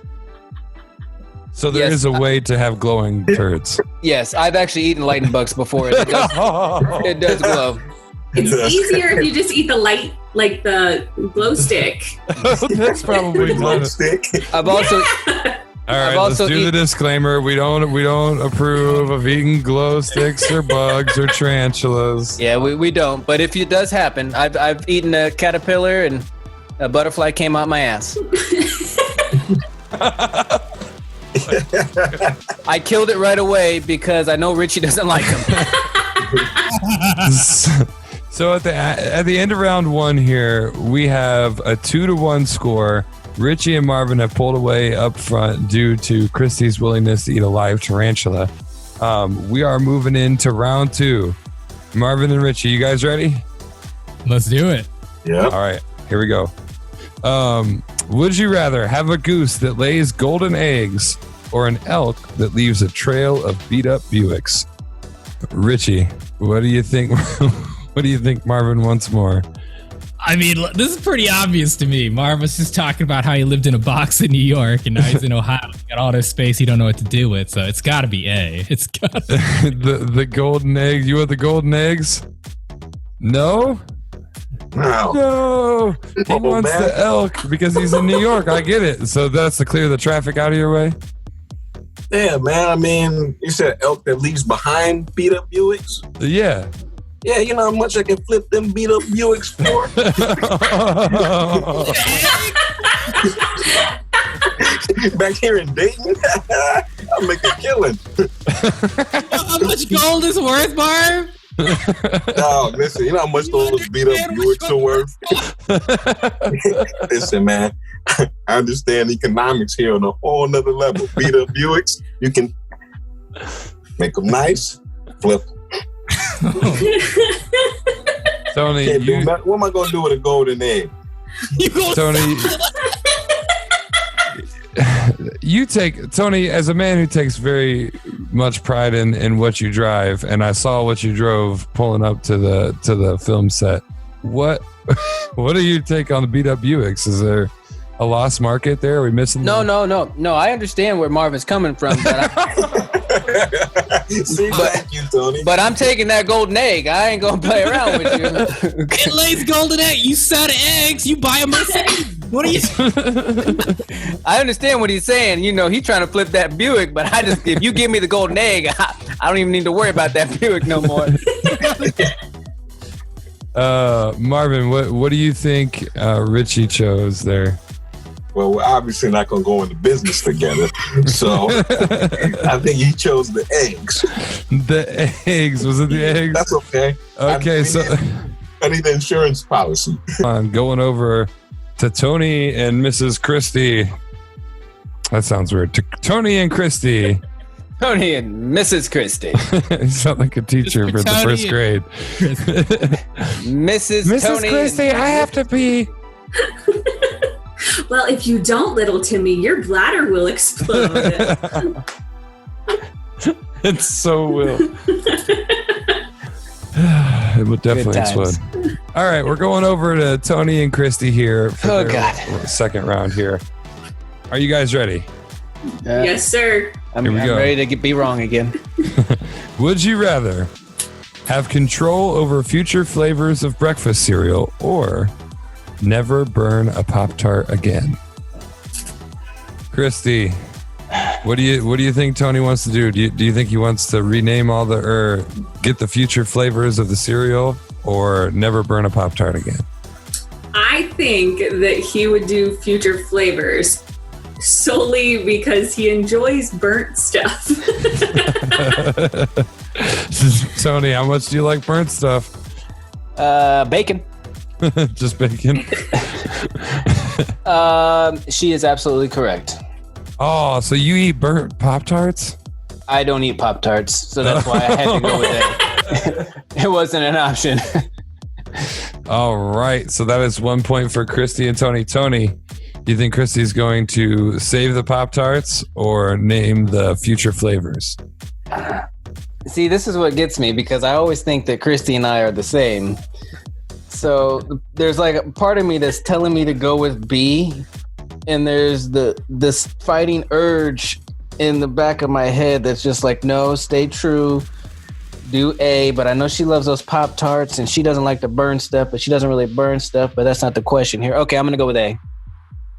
C: So there
B: Yes.
C: is a way to have glowing turds.
B: Yes, I've actually eaten lightning bugs before. It does glow.
F: It's easier if you just eat the light, like the glow stick.
C: That's probably
G: Glow
C: not.
G: stick.
B: I've also
C: All right,
B: I've
C: let's
B: also
C: do the disclaimer. We don't approve of eating glow sticks or bugs or tarantulas.
B: yeah, we don't. But if it does happen, I've eaten a caterpillar and a butterfly came out my ass. I killed it right away because I know Richie doesn't like them.
C: So at the end of round one here, we have a 2-1 score. Richie and Marvin have pulled away up front due to Christy's willingness to eat a live tarantula. We are moving into round 2. Marvin and Richie, you guys ready?
D: Let's do it.
G: Yeah.
C: All right, here we go. Would you rather have a goose that lays golden eggs or an elk that leaves a trail of beat up Buicks? Richie, what do you think? What do you think Marvin wants more?
D: I mean, this is pretty obvious to me. Marv was just talking about how he lived in a box in New York and now he's in Ohio. He's got all this space he don't know what to do with, so it's got to be A. It's got
C: the golden eggs. You want the golden eggs? No?
G: Wow.
C: No. He
G: Bubble
C: wants
G: bath.
C: the elk because he's in New York. I get it. So that's to clear the traffic out of your way?
G: Yeah, man. I mean, you said elk that leaves behind beat up Buicks.
C: Yeah.
G: Yeah, you know how much I can flip them beat up Buicks for? Back here in Dayton, I'll make a killing.
D: how much gold is worth, Marv?
G: Dog, listen, you know how much those beat up Buicks are worth? Listen, man, I understand economics here on a whole nother level. Beat up Buicks, you can make them nice, flip them.
C: Tony,
G: Can't do nothing. What am I going to do with a golden egg?
C: Tony, Tony, as a man who takes very much pride in what you drive, and I saw what you drove pulling up to the film set. What do you take on the beat up Buicks? Is there a lost market there? Are we missing?
B: No. I understand where Marvin's coming from, but
G: Thank you, Tony.
B: but I'm taking that golden egg. I ain't gonna play around with you.
D: It lays golden egg. You sell the eggs. You buy them. What are you?
B: I understand what he's saying. You know, he's trying to flip that Buick, but if you give me the golden egg, I don't even need to worry about that Buick no more.
C: Marvin, what do you think Richie chose there?
G: Well, we're obviously not going to go into business together. So I think he chose the eggs.
C: The eggs. Was it the eggs?
G: That's okay.
C: Okay,
G: I need the insurance policy.
C: I'm going over to Tony and Mrs. Christie. That sounds weird. To Tony and Christie.
B: Tony and Mrs. Christie.
C: You sound like a teacher for the first grade.
B: Mrs. Tony
C: Christie, I have to pee.
F: Well, if you don't, little Timmy, your bladder will explode.
C: It so will. It would definitely explode. All right, we're going over to Tony and Christy here for their second round here. Are you guys ready?
F: Yes, sir.
B: I'm
C: Here we go.
B: ready to be wrong again.
C: Would you rather have control over future flavors of breakfast cereal or never burn a Pop-Tart again? Christy, what do you think Tony wants to do? Do you think he wants to rename all or get the future flavors of the cereal or never burn a Pop-Tart again?
F: I think that he would do future flavors solely because he enjoys burnt stuff.
C: Tony, how much do you like burnt stuff?
B: Bacon.
C: Just bacon.
B: She is absolutely correct.
C: Oh, so you eat burnt Pop-Tarts?
B: I don't eat Pop-Tarts, so that's why I had to go with that. It wasn't an option.
C: All right. So that is 1 point for Christy and Tony. Tony, do you think Christy's going to save the Pop-Tarts or name the future flavors?
B: See, this is what gets me because I always think that Christy and I are the same. So there's like a part of me that's telling me to go with B, and there's this fighting urge in the back of my head that's just like, no, stay true, do A. But I know she loves those Pop-Tarts and she doesn't like to burn stuff, but she doesn't really burn stuff. But that's not the question here. Okay, I'm gonna go with A.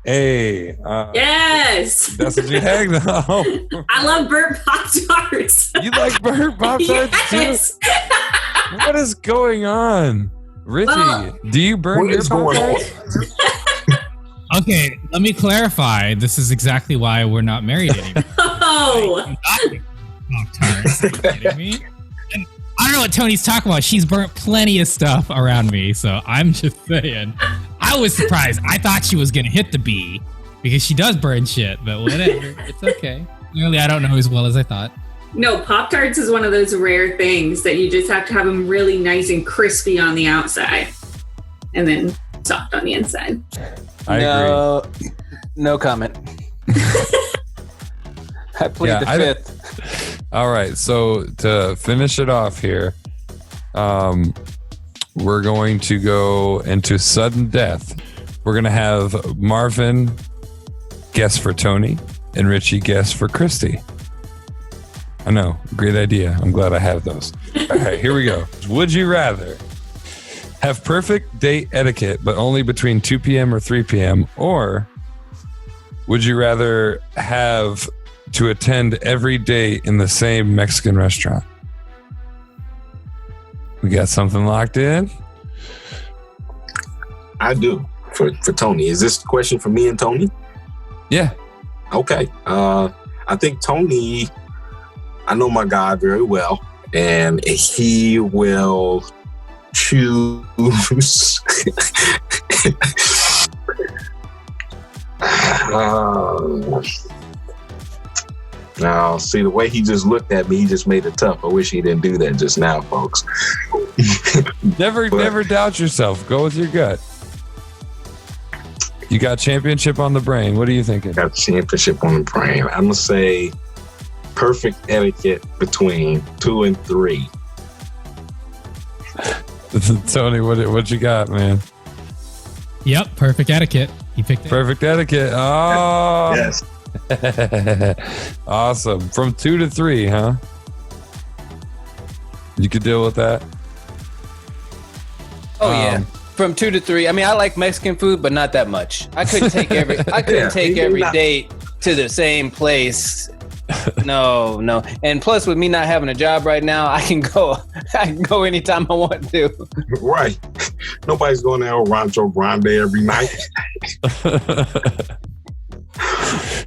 C: A.
F: Yes.
C: That's what you had. No.
F: I love burnt Pop-Tarts.
C: You like burnt Pop-Tarts
F: Yes.
C: too? What is going on? Richie, do you burn your Pop-Tarts?
D: Okay, let me clarify. This is exactly why we're not married anymore.
F: Oh.
D: Pop-Tarts. Are you kidding me? And I don't know what Tony's talking about. She's burnt plenty of stuff around me, so I'm just saying. I was surprised. I thought she was going to hit the B because she does burn shit, but whatever. It's okay. Clearly, I don't know as well as I thought.
F: No, Pop-Tarts is one of those rare things that you just have to have them really nice and crispy on the outside and then soft on the inside.
C: I agree.
B: No comment. I plead the fifth.
C: All right, so to finish it off here, we're going to go into sudden death. We're going to have Marvin guess for Tony and Richie guess for Christy. I know, great idea. I'm glad I have those. All right, here we go. Would you rather have perfect date etiquette, but only between 2 p.m. or 3 p.m., or would you rather have to attend every date in the same Mexican restaurant? We got something locked in?
G: I do. For Tony. Is this a question for me and Tony?
C: Yeah.
G: Okay. I think Tony, I know my guy very well, and he will choose. Now, see, the way he just looked at me, he just made it tough. I wish he didn't do that just now, folks.
C: Never doubt yourself. Go with your gut. You got championship on the brain. What are you thinking?
G: Got championship on the brain. I'm going to say perfect etiquette between 2 and 3.
C: Tony, what you got, man?
D: Yep, perfect etiquette. He picked it.
C: Perfect etiquette. Oh,
G: Yes.
C: Awesome. From 2 to 3, huh? You could deal with that?
B: Oh yeah, from 2 to 3. I mean, I like Mexican food, but not that much. I couldn't take every date to the same place. No. And plus, with me not having a job right now, I can go anytime I want to.
G: Right. Nobody's going to El Rancho Grande every night.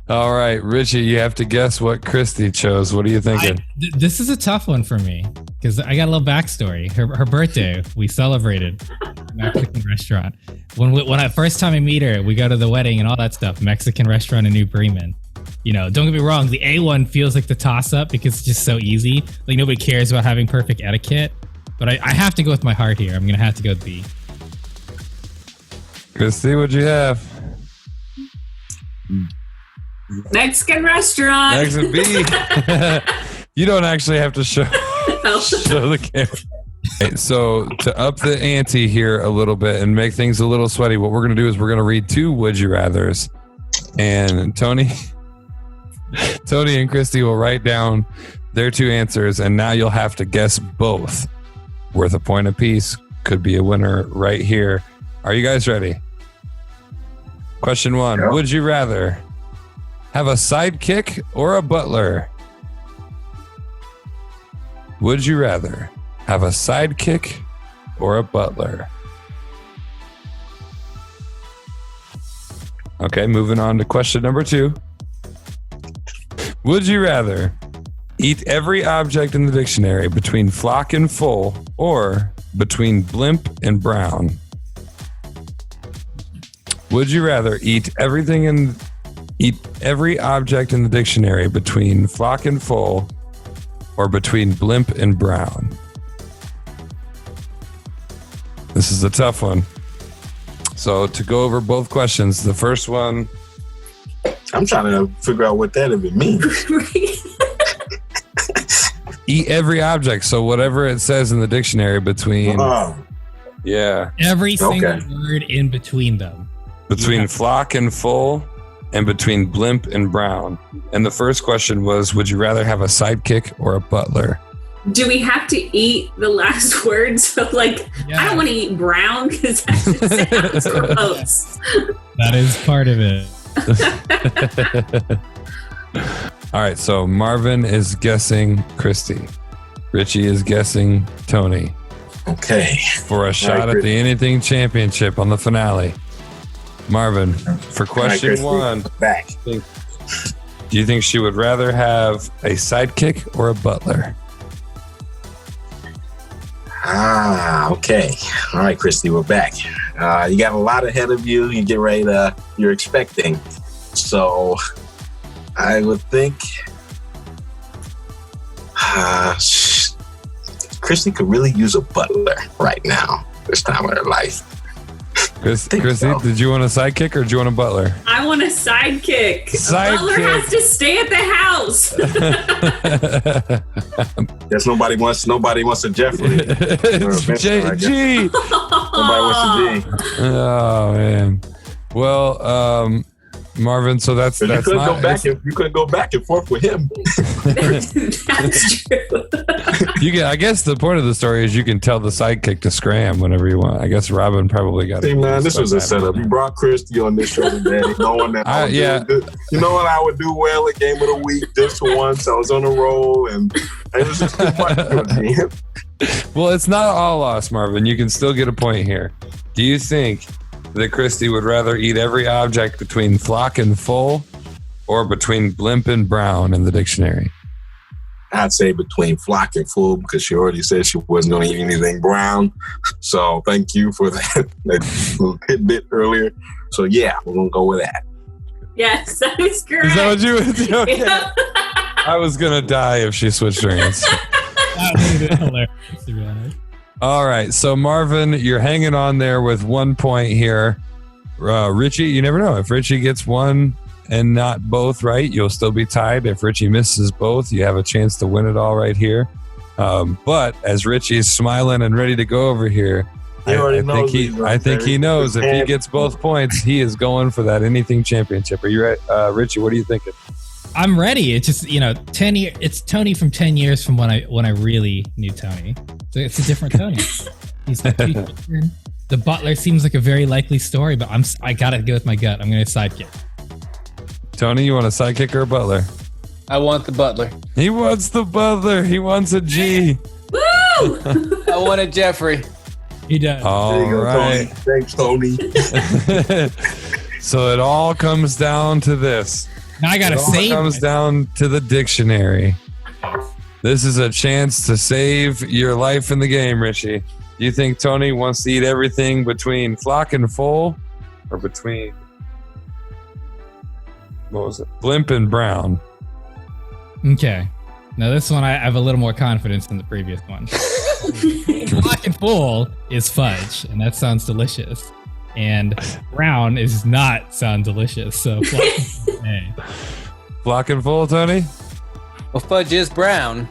C: All right, Richie, you have to guess what Christy chose. What are you thinking?
D: This is a tough one for me because I got a little backstory. Her birthday, we celebrated Mexican restaurant. When I first time I meet her, we go to the wedding and all that stuff. Mexican restaurant in New Bremen. You know, don't get me wrong. The A one feels like the toss up because it's just so easy. Like nobody cares about having perfect etiquette. But I have to go with my heart here. I'm gonna have to go with B.
C: Christy, what'd you have?
F: Mexican restaurant.
C: Mexican B. You don't actually have to show the camera. Okay, so to up the ante here a little bit and make things a little sweaty, what we're going to do is we're going to read 2 Would You Rathers. And Tony and Christy will write down their 2 answers, and now you'll have to guess both. Worth a point apiece. Could be a winner right here. Are you guys ready? Question 1. Yep. Would you rather have a sidekick or a butler? Would you rather have a sidekick or a butler? Okay, moving on to question number 2. Would you rather eat every object in the dictionary between flock and full or between blimp and brown? Would you rather eat every object in the dictionary between flock and full or between blimp and brown? This is a tough one. So to go over both questions, the first one.
G: I'm trying to figure out what that even means.
C: Eat every object. So whatever it says in the dictionary between. Yeah.
D: Every single word in between them.
C: Between flock and full and between blimp and brown. And the first question was, would you rather have a sidekick or a butler?
F: Do we have to eat the last word? So, like, I don't want to eat brown because that just sounds gross.
D: That is part of it.
C: All right, so Marvin is guessing Christy. Richie is guessing Tony.
G: Okay.
C: For a shot at the Anything Championship on the finale. Marvin, for question one,
G: back.
C: Do you think she would rather have a sidekick or a butler?
G: Okay. All right, Christy, we're back. You got a lot ahead of you. You get ready to, you're expecting. So I would think Christy could really use a butler right now, this time of her life.
C: Christy, did you want a sidekick or did you want a butler?
F: I want a sidekick. A butler has to stay at the house.
G: Guess nobody wants a Jeffrey.
C: G.
G: Nobody wants a G.
C: Oh man. Well, Marvin, so that's
G: you couldn't go back and forth with him.
F: That's true.
C: I guess the point of the story is you can tell the sidekick to scram whenever you want. I guess Robin probably got it.
G: Hey man, this was a setup. You brought Christy on this show today, knowing that you know what, I would do well at Game of the Week just once. I was on a roll, and it was just too much for me.
C: Well, it's not all lost, Marvin. You can still get a point here. Do you think that Christy would rather eat every object between flock and full or between blimp and brown in the dictionary?
G: I'd say between flock and full because she already said she wasn't going to eat anything brown. So thank you for that little tidbit earlier. So yeah, we're going to go with that.
F: Yes, that is correct.
C: Is that what you would do? Okay.
F: Yeah.
C: I was going to die if she switched her answer.
D: That would have been hilarious, to be honest.
C: All right, so Marvin, you're hanging on there with 1 point here. Richie, you never know. If Richie gets one and not both right, you'll still be tied. If Richie misses both, you have a chance to win it all right here. But as Richie's smiling and ready to go over here, I think he knows if he gets both points, he is going for that Anything Championship. Are you ready? Richie, what are you thinking?
D: I'm ready. It's just, 10 years. It's Tony from 10 years from when I really knew Tony. So it's a different Tony. He's the butler seems like a very likely story, but I gotta go with my gut. I'm gonna sidekick.
C: Tony, you want a sidekick or a butler?
B: I want the butler.
C: He wants the butler. He wants a G.
F: Woo!
B: I want a Jeffrey.
D: He does.
C: All right.
G: Thanks, Tony.
C: So it all comes down to this.
D: Now I gotta save.
C: It comes down to the dictionary. This is a chance to save your life in the game, Richie. Do you think Tony wants to eat everything between flock and full, or between blimp and brown?
D: Okay. Now this one I have a little more confidence than the previous one. Flock and full is fudge, and that sounds delicious. And brown is not sound delicious. So
C: flock and full, Tony?
B: Well, fudge is brown.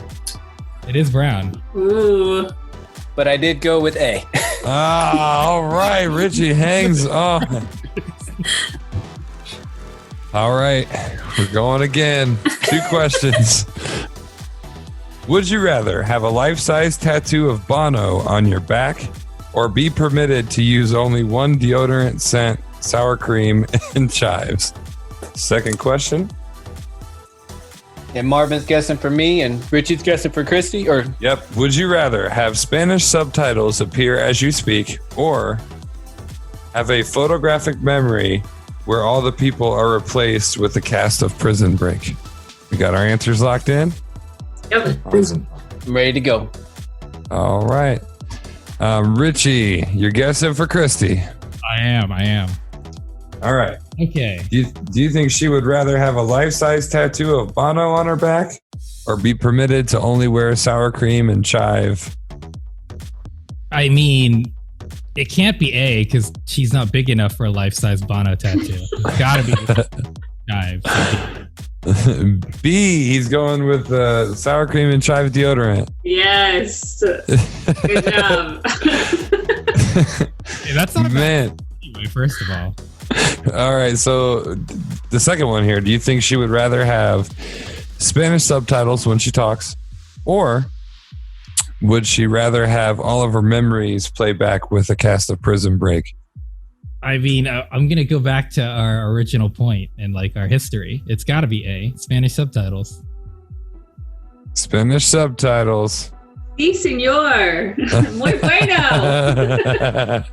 D: It is brown.
F: Ooh.
B: But I did go with A.
C: All right. Richie hangs on. All right. We're going again. 2 questions. Would you rather have a life-size tattoo of Bono on your back or be permitted to use only one deodorant scent, sour cream, and chives? Second question.
B: And Marvin's guessing for me and Richie's guessing for Christy? Or
C: Yep. Would you rather have Spanish subtitles appear as you speak or have a photographic memory where all the people are replaced with the cast of Prison Break? We got our answers locked in?
F: Yep.
G: Prison.
B: I'm ready to go.
C: All right. Richie, you're guessing for Christy.
D: I am.
C: All right.
D: Okay.
C: Do you think she would rather have a life-size tattoo of Bono on her back or be permitted to only wear sour cream and chive?
D: I mean, it can't be A because she's not big enough for a life-size Bono tattoo. It's gotta be chive.
C: B, he's going with sour cream and chive deodorant.
F: Yes. Good job.
D: Hey, that's not a bad
C: Man.
D: anyway, first of all.
C: All right, so the second one here. Do you think she would rather have Spanish subtitles when she talks, or would she rather have all of her memories play back with a cast of Prison Break?
D: I mean, I'm going to go back to our original point and like our history. It's got to be A, Spanish subtitles.
C: Spanish subtitles.
F: Sí, señor. Muy bueno.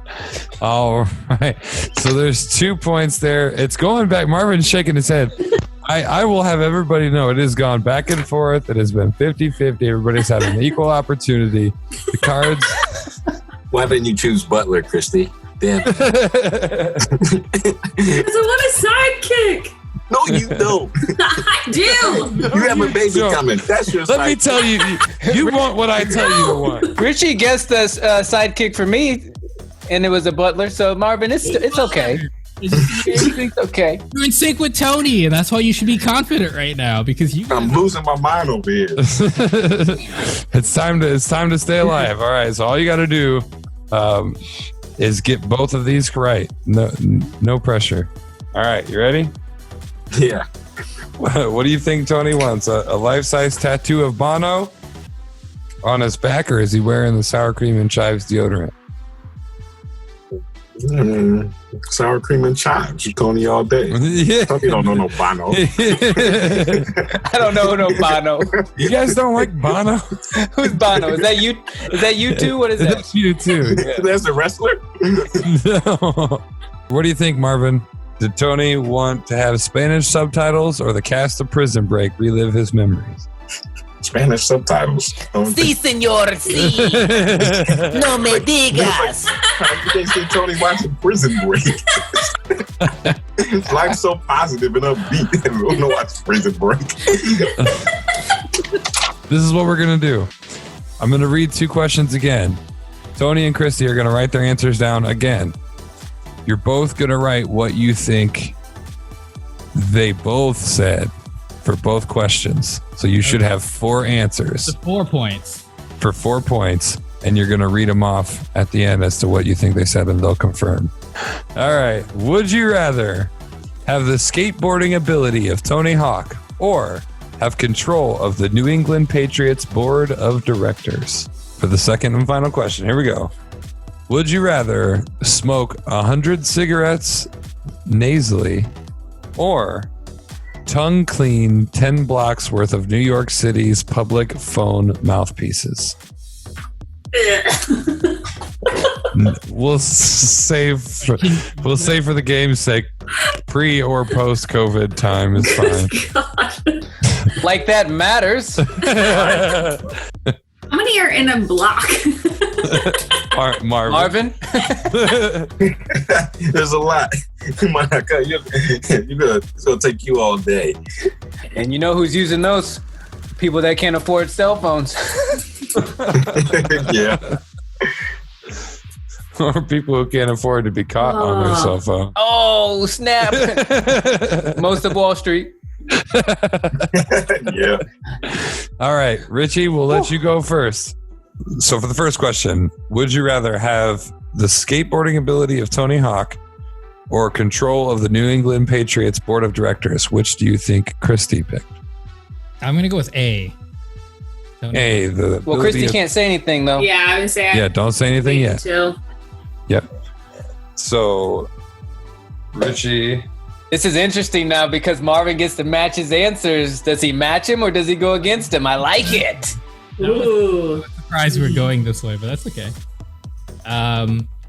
C: All right. So there's 2 points there. It's going back. Marvin's shaking his head. I will have everybody know it has gone back and forth. It has been 50-50. Everybody's had an equal opportunity. The cards.
G: Why didn't you choose Butler, Christy? Damn.
F: Because I want a sidekick.
G: No, you don't.
F: I do.
G: You have a baby coming. That's your
C: Let me
G: sidekick.
C: tell you. You want what I tell you to want.
B: Richie guessed the sidekick for me, and it was a Butler. So Marvin, it's okay. It's okay.
D: You're in sync with Tony, and that's why you should be confident right now because you.
G: I'm losing my mind over here.
C: It's time to stay alive. All right. So all you got to do is get both of these right. No pressure. All right. You ready?
G: Yeah.
C: What do you think Tony wants? A life-size tattoo of Bono on his back, or is he wearing the sour cream and chives deodorant?
G: Sour cream and chives. Tony all day.
C: Yeah.
G: Tony don't know no Bono.
B: I don't know no Bono.
C: You guys don't like Bono?
B: Who's Bono? Is that you? Is that you too? What is that?
C: That's you too.
G: That's a wrestler?
C: No. What do you think, Marvin? Did Tony want to have Spanish subtitles or the cast of Prison Break relive his memories?
G: Spanish subtitles.
H: Sí, señor, sí. No me digas.
G: You can't see Tony watching Prison Break. Life's so positive and upbeat. We don't watch Prison Break.
C: This is what we're going to do. I'm going to read 2 questions again. Tony and Christy are going to write their answers down again. You're both going to write what you think they both said for both questions. So you should have 4 answers.
D: The 4 points.
C: For 4 points, and you're going to read them off at the end as to what you think they said, and they'll confirm. All right. Would you rather have the skateboarding ability of Tony Hawk or have control of the New England Patriots Board of Directors? For the second and final question, here we go. Would you rather smoke 100 cigarettes nasally or tongue clean 10 blocks worth of New York City's public phone mouthpieces? We'll save for the game's sake. Pre or post COVID time is fine.
B: Like that matters.
F: How many are in a block?
B: Marvin.
G: There's a lot. It's gonna take you all day.
B: And you know who's using those? People that can't afford cell phones.
G: Yeah.
C: Or people who can't afford to be caught on their cell phone.
B: Oh, snap. Most of Wall Street.
G: Yeah.
C: All right, Richie, we'll let you go first. So for the first question, would you rather have the skateboarding ability of Tony Hawk or control of the New England Patriots Board of Directors? Which do you think Christy picked?
D: I'm going to go with A.
C: A.
B: Well, Christy can't say anything, though.
F: Yeah, I would say.
C: Yeah, don't say anything yet.
F: Chill.
C: Yep. So, Richie.
B: This is interesting now because Marvin gets to match his answers. Does he match him or does he go against him? I like it.
F: Ooh.
D: I'm surprised we're going this way, but that's okay.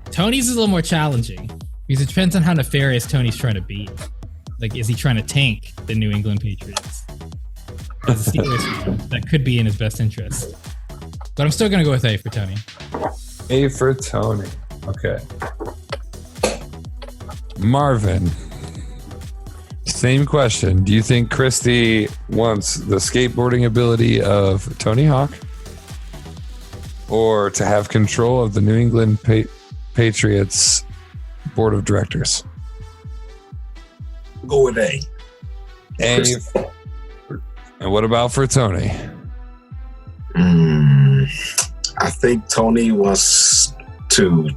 D: Tony's is a little more challenging because it depends on how nefarious Tony's trying to be. Like, is he trying to tank the New England Patriots? As a Steelers fan, that could be in his best interest. But I'm still going to go with A for Tony.
C: A for Tony. Okay. Marvin. Same question. Do you think Christy wants the skateboarding ability of Tony Hawk or to have control of the New England Patriots board of directors?
G: Go with A.
C: And what about for Tony?
G: I think Tony wants to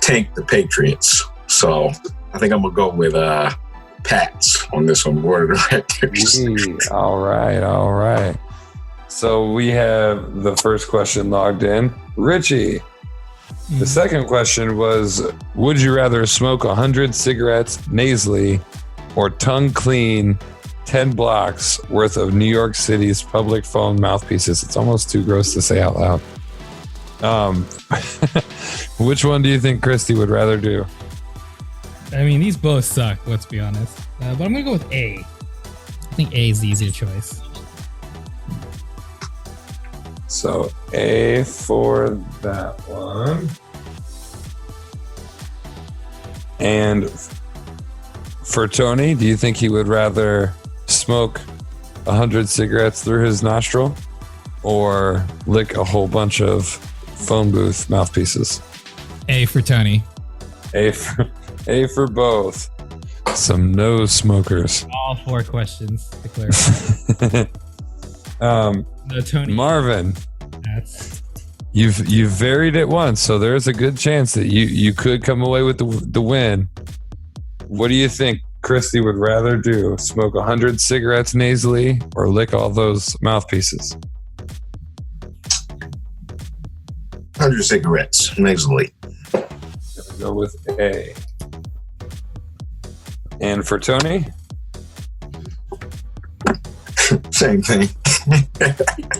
G: tank the Patriots. So I think I'm going to go with Pats on this one, board of directors.
C: All right. So we have the first question logged in. Richie, the second question was, would you rather smoke 100 cigarettes nasally or tongue clean 10 blocks worth of New York City's public phone mouthpieces? It's almost too gross to say out loud. Which one do you think Christy would rather do?
D: I mean, these both suck, let's be honest. But I'm going to go with A. I think A is the easier choice.
C: So A for that one. And for Tony, do you think he would rather smoke 100 cigarettes through his nostril or lick a whole bunch of phone booth mouthpieces?
D: A for Tony.
C: A for both. Some nose smokers.
D: All 4 questions to clarify. No, Tony.
C: Marvin,
D: That's...
C: you've varied it once, so there's a good chance that you could come away with the win. What do you think Christy would rather do? Smoke 100 cigarettes nasally or lick all those mouthpieces?
G: 100 cigarettes nasally.
C: Gonna go with A. And for Tony?
G: Same thing.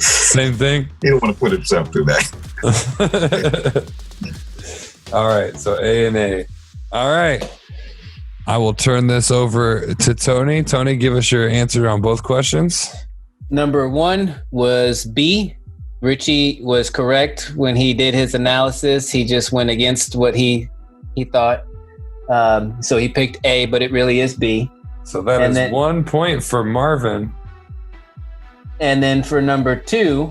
C: Same thing?
G: He don't want to put himself through that.
C: All right, so A and A. All right. I will turn this over to Tony. Tony, give us your answer on both questions.
B: Number 1 was B. Richie was correct when he did his analysis. He just went against what he thought. So he picked A, but it really is B.
C: So that is 1 point for Marvin.
B: And then for number 2,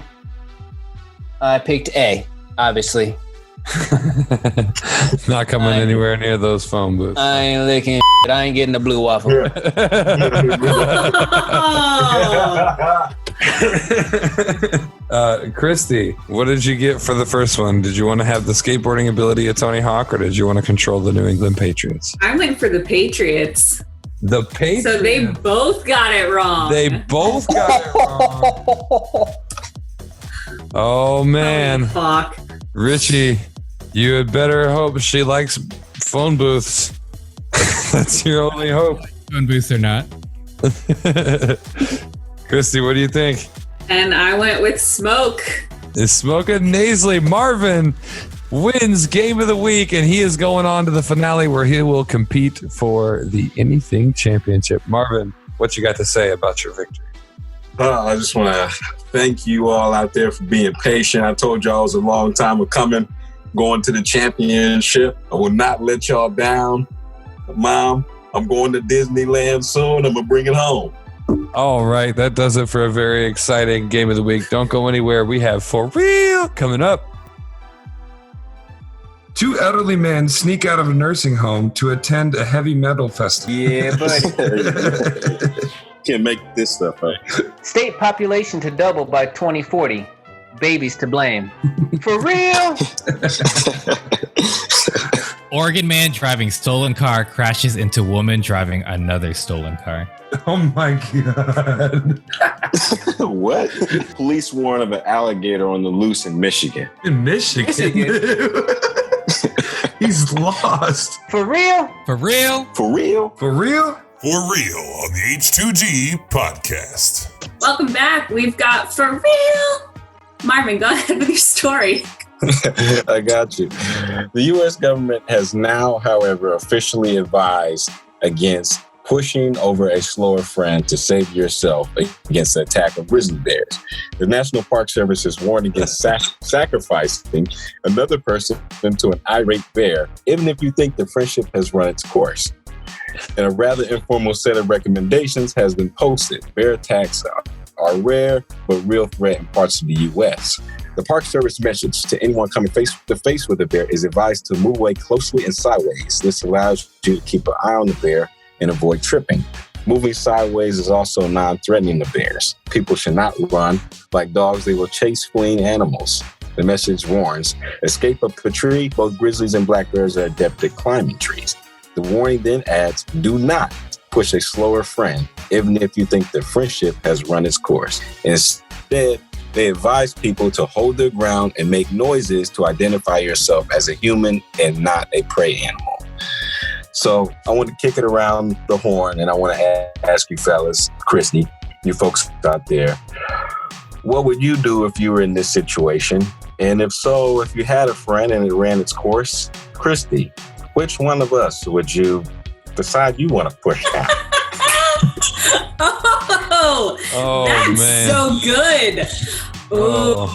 B: I picked A, obviously.
C: Not coming anywhere near those phone booths.
B: I ain't licking shit. I ain't getting the blue waffle.
C: Christy, what did you get for the first one? Did you want to have the skateboarding ability of Tony Hawk, or did you want to control the New England Patriots?
F: I went for the Patriots.
C: The Patriots.
F: So they both got it wrong.
C: They both got it wrong. Oh man.
F: Oh, fuck.
C: Richie, you had better hope she likes phone booths. That's your only hope.
D: Phone booths or not.
C: Christy, what do you think?
F: And I went with smoke.
C: Is smoking nasally. Marvin wins game of the week, and he is going on to the finale where he will compete for the Anything Championship. Marvin, what you got to say about your victory?
G: I just want to thank you all out there for being patient. I told y'all it was a long time of coming, going to the championship. I will not let y'all down. Mom, I'm going to Disneyland soon. I'm going to bring it home.
C: All right, that does it for a very exciting game of the week. Don't go anywhere. We have For Real coming up. 2 elderly men sneak out of a nursing home to attend a heavy metal festival.
B: Yeah, buddy.
E: Can't make this stuff up.
B: State population to double by 2040. Babies to blame. For real?
D: Oregon man driving stolen car crashes into woman driving another stolen car.
C: Oh my God.
E: What? Police warn of an alligator on the loose in Michigan.
C: In Michigan? He's lost.
B: For real?
D: For real?
E: For real?
C: For real?
A: For real on the H2G podcast.
F: Welcome back. We've got For Real. Marvin, go ahead with your story.
E: I got you. The U.S. government has now, however, officially advised against pushing over a slower friend to save yourself against the attack of grizzly bears. The National Park Service has warned against sacrificing another person to an irate bear, even if you think the friendship has run its course. and a rather informal set of recommendations has been posted. Bear attacks are rare, but real threat in parts of the U.S. The Park Service message to anyone coming face to face with a bear is advised to move away closely and sideways. This allows you to keep an eye on the bear and avoid tripping. Moving sideways is also non-threatening to bears. People should not run. Like dogs, they will chase fleeing animals. The message warns, escape up a tree. Both grizzlies and black bears are adept at climbing trees. The warning then adds, do not push a slower friend, even if you think the friendship has run its course. Instead, they advise people to hold their ground and make noises to identify yourself as a human and not a prey animal. So I want to kick it around the horn, and I want to ask you fellas, Christy, you folks out there, what would you do if you were in this situation? And if so, if you had a friend and it ran its course, Christy, which one of us would you decide you want to push down?
F: That's
C: man.
F: so good. Ooh.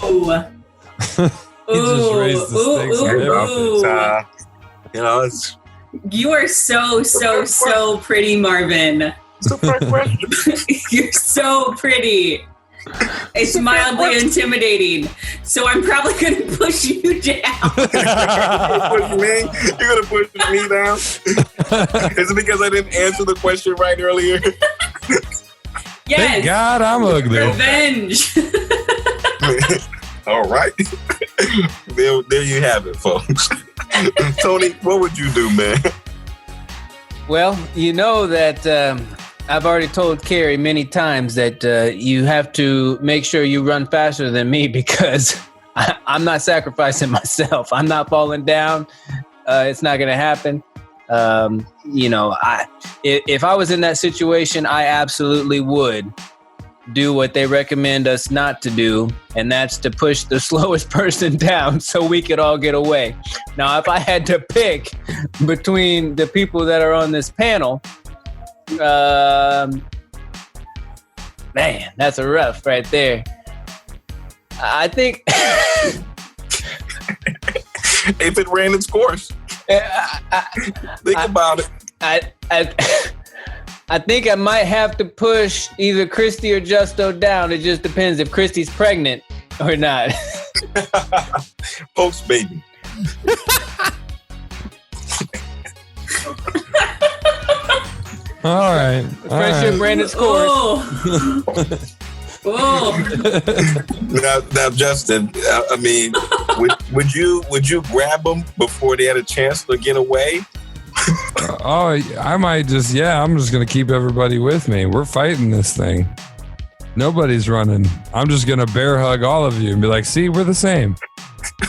C: He just raised the stakes on everything.
E: You know, it's
F: You are so pretty, Marvin.
E: a fair question.
F: You're so pretty. It's mildly intimidating. So I'm probably going to push you down.
E: You're gonna push me down? Is it because I didn't answer the question right earlier?
F: Yes.
C: Thank God I'm ugly.
F: Revenge.
E: All right. There you have it, folks. Tony, what would you do, man?
B: Well, you know that I've already told Carrie many times that you have to make sure you run faster than me because I'm not sacrificing myself. I'm not falling down. It's not going to happen. If I was in that situation, I absolutely would do what they recommend us not to do, and that's to push the slowest person down so we could all get away. Now, if I had to pick between the people that are on this panel, man, that's a rough right there. I think
E: if it ran its course, think about it.
B: I think I might have to push either Christy or Justo down. It just depends if Christy's pregnant or not.
E: Post baby.
C: All right.
B: Friendship ran its course.
F: Whoa.
E: Now, Justin, I mean, would you grab them before they had a chance to get away?
C: I might just, I'm just going to keep everybody with me. We're fighting this thing. Nobody's running. I'm just going to bear hug all of you and be like, see, we're the same.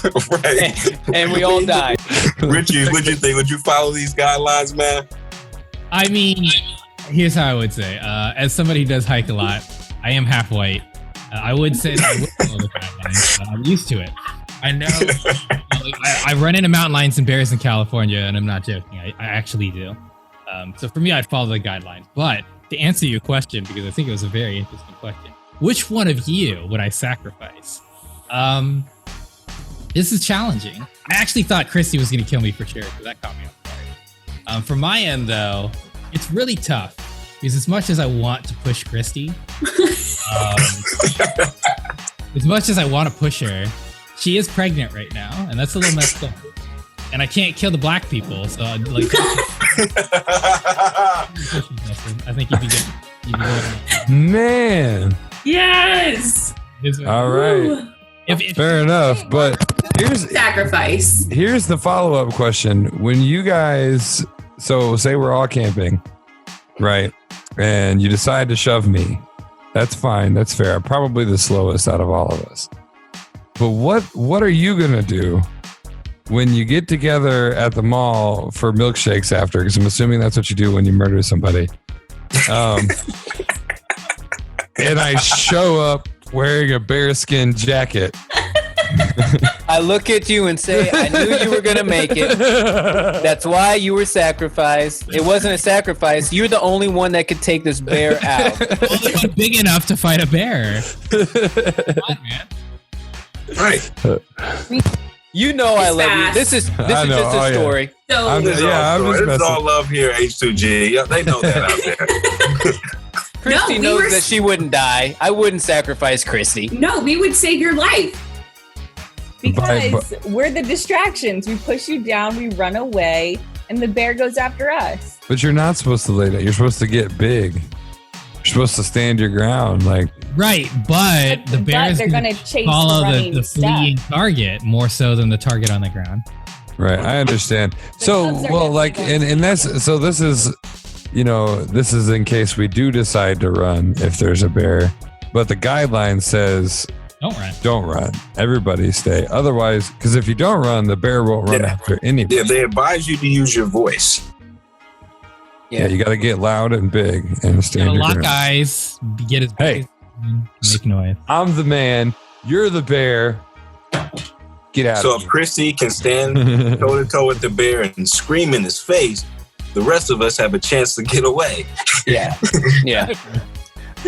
E: Right.
B: And we all died.
E: Richie, what'd you think? Would you follow these guidelines, man?
D: I mean, here's how I would say. As somebody who does hike a lot, I am half white. I would say that I would follow the guidelines. I'm used to it. I know. I run into mountain lions and bears in California, and I'm not joking. I actually do. So for me, I'd follow the guidelines. But to answer your question, because I think it was a very interesting question, which one of you would I sacrifice? This is challenging. I actually thought Christy was going to kill me for sure, so that caught me off guard. From my end, though, it's really tough because as much as I want to push Christy, as much as I want to push her, she is pregnant right now, and that's a little messed up. And I can't kill the black people, so like, I think you'd be good.
C: Man.
F: Yes.
C: All right. Fair enough. But here's the follow-up question. When you guys, so say we're all camping, right? And you decide to shove me. That's fine. That's fair. I'm probably the slowest out of all of us. But what are you going to do when you get together at the mall for milkshakes after? Because I'm assuming that's what you do when you murder somebody. And I show up wearing a bearskin jacket.
B: I look at you and say, I knew you were going to make it. That's why you were sacrificed. It wasn't a sacrifice. You're the only one that could take this bear out.
D: Well, you're big enough to fight a bear. Come on, man.
E: Right.
B: You know I love you.
F: fast.
B: This is
C: I
B: just
C: know.
B: a story.
F: So
C: I'm just
G: It's
C: messing.
G: all love here, H2G. Yeah, they know that out there.
B: Christy
F: we
B: knows
F: were-
B: that she wouldn't die. I wouldn't sacrifice Christy.
F: no, we would save your life.
I: Because we're the distractions. We push you down, we run away, and the bear goes after us.
C: But you're not supposed to lay down. You're supposed to get big. You're supposed to stand your ground. Like,
D: Right, but the bear is
I: they're
D: going
I: gonna
D: to
I: chase
D: follow
I: running
D: the
I: stuff.
D: fleeing target more so than the target on the ground.
C: right. I understand.
I: The
C: So,
I: dogs are
C: well,
I: definitely
C: like,
I: going
C: and that's, so this is, you know, this is in case we do decide to run if there's a bear. But the guideline says
D: Don't run.
C: don't run. Everybody stay. Otherwise, because if you don't run, the bear won't run
G: Yeah.
C: after anybody.
G: Yeah, they advise you to use your voice.
C: Yeah, you got to get loud and big and stand
D: Gotta
C: your
D: lock
C: ground.
D: eyes, get his
C: Hey.
D: make noise.
C: I'm the man. You're the bear. Get out
G: So
C: of
G: if Christy can stand
C: here.
G: toe to toe with the bear and scream in his face, the rest of us have a chance to get away.
B: Yeah. Yeah.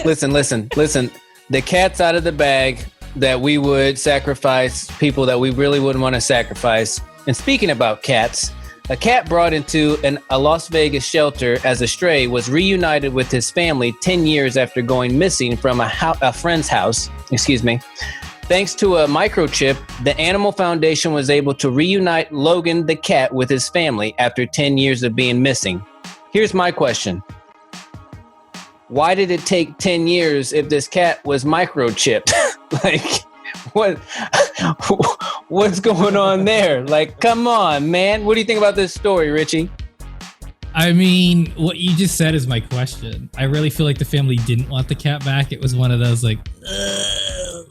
B: Listen. The cat's out of the bag that we would sacrifice people that we really wouldn't want to sacrifice. And speaking about cats, a cat brought into a Las Vegas shelter as a stray was reunited with his family 10 years after going missing from a friend's house. Thanks to a microchip, the Animal Foundation was able to reunite Logan the cat with his family after 10 years of being missing. Here's my question. Why did it take 10 years if this cat was microchipped? Like, what's going on there? Like, come on, man. What do you think about this story, Richie?
D: I mean, what you just said is my question. I really feel like the family didn't want the cat back. It was one of those like,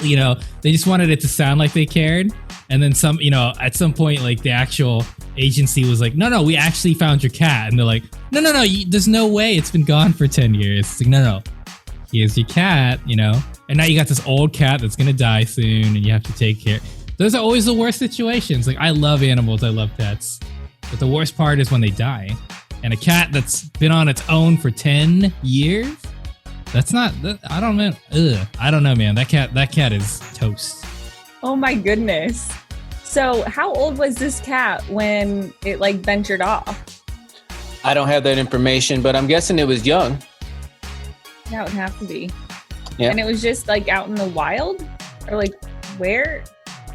D: you know, they just wanted it to sound like they cared. And then some, you know, at some point, like the actual agency was like, no, we actually found your cat. And they're like, no, there's no way. It's been gone for 10 years. It's like, no, here's your cat, you know. And now you got this old cat that's going to die soon and you have to take care. Those are always the worst situations. Like, I love animals. I love pets. But the worst part is when they die. And a cat that's been on its own for 10 years? That's not, I don't know. I don't know, man. That cat is toast.
I: Oh my goodness. So how old was this cat when it like ventured off?
B: I don't have that information, but I'm guessing it was young.
I: That would have to be.
B: Yeah.
I: And it was just like out in the wild? Or like where?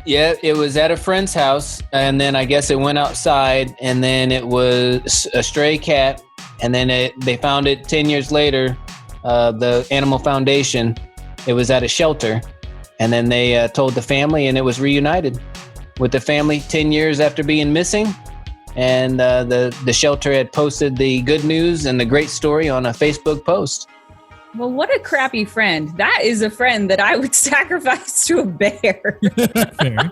B: Yeah, it was at a friend's house, and then I guess it went outside, and then it was a stray cat, and then they found it 10 years later, the Animal Foundation. It was at a shelter, and then they told the family, and it was reunited with the family 10 years after being missing, and the shelter had posted the good news and the great story on a Facebook post.
I: Well, what a crappy friend. That is a friend that I would sacrifice to a bear.
D: Fair.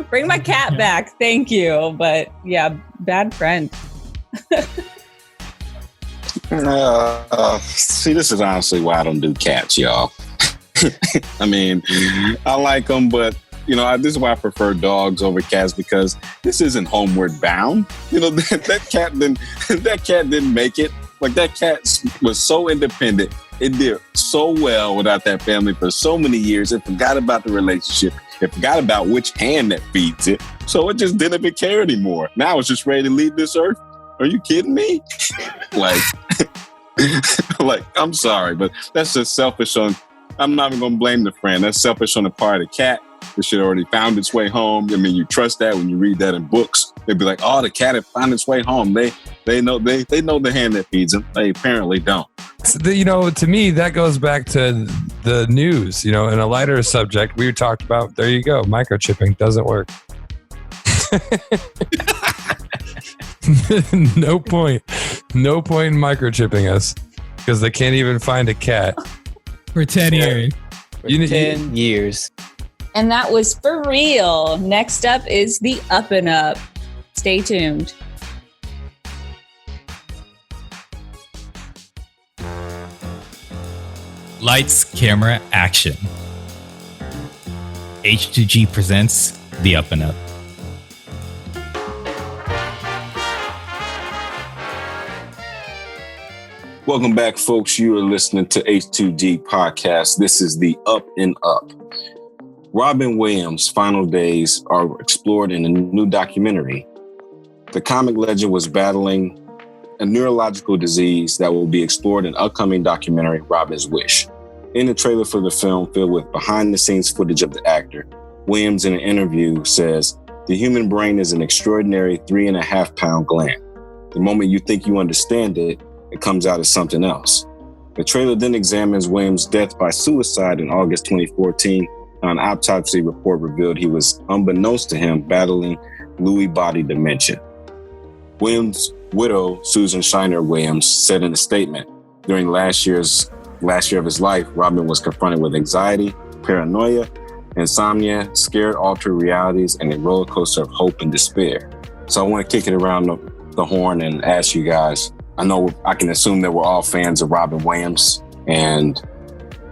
I: Bring my cat back. Thank you. But yeah, bad friend.
E: See, this is honestly why I don't do cats, y'all. I mean, I like them, but you know, this is why I prefer dogs over cats, because this isn't homeward bound. You know, that cat didn't make it. Like, that cat was so independent. It did so well without that family for so many years. It forgot about the relationship. It forgot about which hand that feeds it. So it just didn't even care anymore. Now it's just ready to leave this earth. Are you kidding me? like, I'm sorry, but that's just selfish I'm not even going to blame the friend. That's selfish on the part of the cat. It should have already found its way home. I mean, you trust that when you read that in books. They'd be like, oh, the cat had found its way home. They know the hand that feeds them. They apparently don't.
C: You know, to me, that goes back to the news. You know, in a lighter subject, we talked about, there you go, microchipping doesn't work. No point in microchipping us, because they can't even find a cat.
D: For 10 years.
B: For 10 years.
I: And that was for real. Next up is the Up and Up. Stay tuned.
D: Lights, camera, action. H2G presents the Up and Up.
E: Welcome back, folks. You are listening to H2G podcast. This is the Up and Up. Robin Williams' final days are explored in a new documentary. The comic legend was battling a neurological disease that will be explored in upcoming documentary, Robin's Wish. In the trailer for the film, filled with behind-the-scenes footage of the actor, Williams in an interview says, "The human brain is an extraordinary 3.5-pound gland. The moment you think you understand it, it comes out as something else." The trailer then examines Williams' death by suicide in August 2014. An autopsy report revealed he was, unbeknownst to him, battling Lewy body dementia. Williams' widow, Susan Shiner Williams, said in a statement, during last year of his life, Robin was confronted with anxiety, paranoia, insomnia, scared altered realities, and a roller coaster of hope and despair. So I want to kick it around the horn and ask you guys, I know I can assume that we're all fans of Robin Williams, and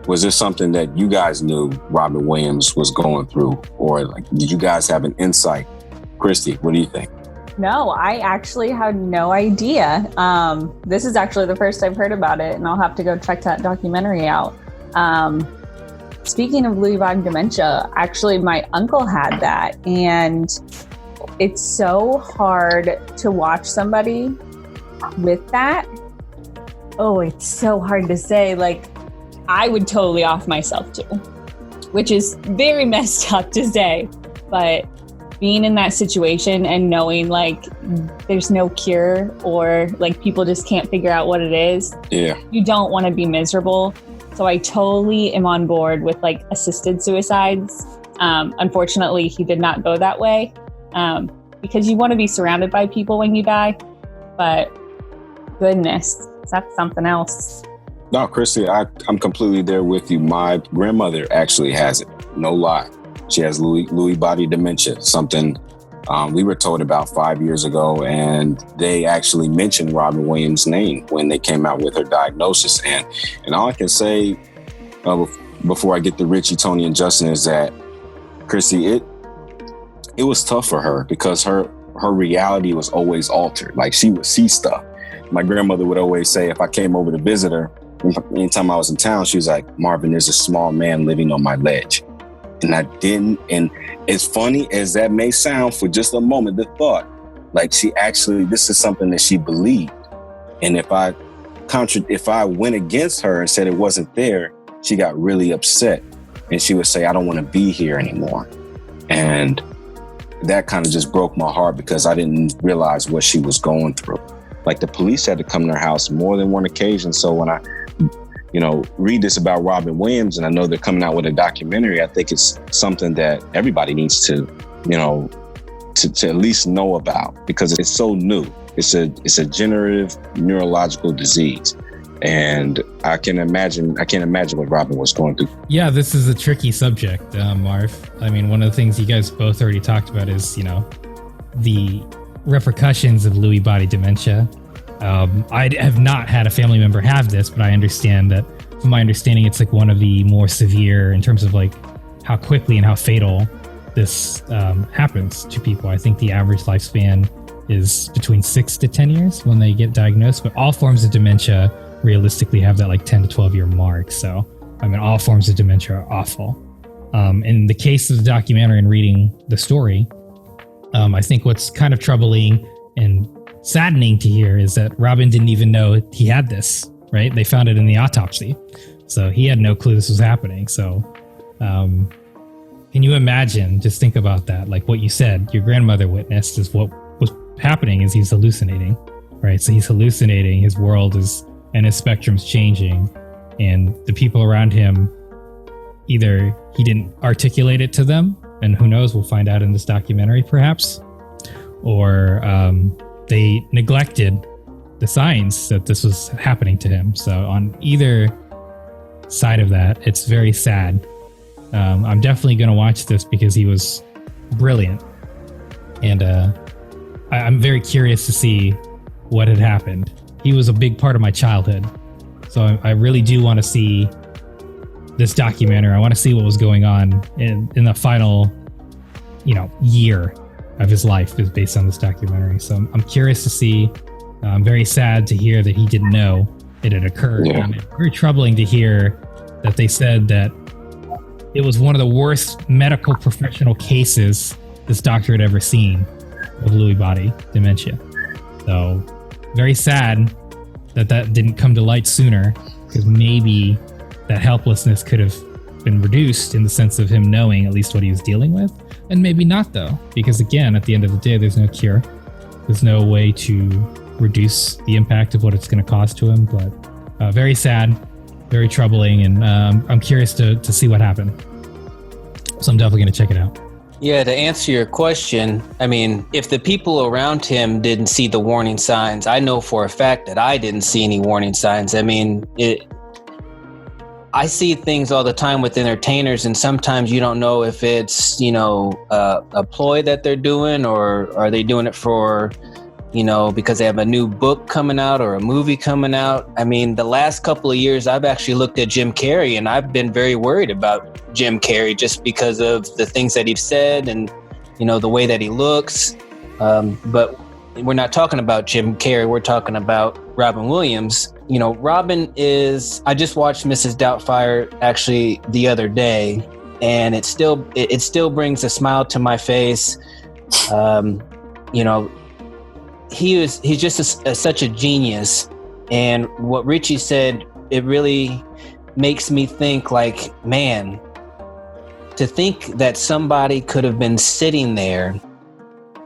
E: was this something that you guys knew Robin Williams was going through, or like, did you guys have an insight? Christy, what do you think?
I: No, I actually had no idea. This is actually the first I've heard about it, and I'll have to go check that documentary out. Speaking of Lewy body dementia, actually my uncle had that, and it's so hard to watch somebody with that. Oh, it's so hard to say. Like, I would totally off myself too, which is very messed up to say, but being in that situation and knowing like there's no cure, or like people just can't figure out what it is.
E: Yeah.
I: You don't want to be miserable. So I totally am on board with like assisted suicides. Unfortunately, he did not go that way, because you want to be surrounded by people when you die. But goodness, that's something else.
E: No, Christy, I'm completely there with you. My grandmother actually has it. No lie. She has Lewy body dementia, something we were told about 5 years ago, and they actually mentioned Robin Williams' name when they came out with her diagnosis. And all I can say before I get to Richie, Tony, and Justin is that, Christy, it was tough for her because her reality was always altered. Like, she would see stuff. My grandmother would always say, if I came over to visit her, anytime I was in town, she was like, "Marvin, there's a small man living on my ledge." And I didn't. And as funny as that may sound for just a moment, the thought, like, this is something that she believed. And if I went against her and said it wasn't there, she got really upset. And she would say, "I don't want to be here anymore." And that kind of just broke my heart because I didn't realize what she was going through. Like, the police had to come to her house more than one occasion. So when I read this about Robin Williams, and I know they're coming out with a documentary, I think it's something that everybody needs to at least know about, because it's so new. It's a degenerative neurological disease. And I can't imagine what Robin was going through.
D: Yeah, this is a tricky subject, Marv. I mean, one of the things you guys both already talked about is, the repercussions of Lewy body dementia. I have not had a family member have this, but I understand that, from my understanding, it's like one of the more severe in terms of like how quickly and how fatal this happens to people. I think the average lifespan is between 6 to 10 years when they get diagnosed, but all forms of dementia realistically have that like 10 to 12 year mark. So, I mean, all forms of dementia are awful. In the case of the documentary and reading the story, I think what's kind of troubling and saddening to hear is that Robin didn't even know he had this, right? They found it in the autopsy. So he had no clue this was happening. So can you imagine, just think about that, like what you said, your grandmother witnessed is what was happening is he's hallucinating, right? So he's hallucinating, his world is, and his spectrum's changing, and the people around him, either he didn't articulate it to them, and who knows, we'll find out in this documentary perhaps, or they neglected the signs that this was happening to him. So on either side of that, it's very sad. I'm definitely going to watch this because he was brilliant. And I'm very curious to see what had happened. He was a big part of my childhood. So I really do want to see this documentary. I want to see what was going on in the final, year of his life is based on this documentary. So I'm curious to see. I'm very sad to hear that he didn't know it had occurred.
E: Yeah.
D: And it's very troubling to hear that they said that it was one of the worst medical professional cases this doctor had ever seen of Lewy body dementia. So very sad that didn't come to light sooner, because maybe that helplessness could have been reduced in the sense of him knowing at least what he was dealing with. And maybe not, though, because again, at the end of the day, there's no cure. There's no way to reduce the impact of what it's going to cause to him. But very sad, very troubling, and I'm curious to see what happened. So I'm definitely going to check it out.
B: Yeah, to answer your question, I mean, if the people around him didn't see the warning signs, I know for a fact that I didn't see any warning signs. I mean, I see things all the time with entertainers, and sometimes you don't know if it's, a ploy that they're doing, or are they doing it for, because they have a new book coming out or a movie coming out. I mean, the last couple of years, I've actually looked at Jim Carrey, and I've been very worried about Jim Carrey just because of the things that he's said and, the way that he looks. But we're not talking about Jim Carrey. We're talking about Robin Williams. Robin I just watched Mrs. Doubtfire actually the other day, and it still brings a smile to my face. He's just such a genius. And what Richie said, it really makes me think, like, man, to think that somebody could have been sitting there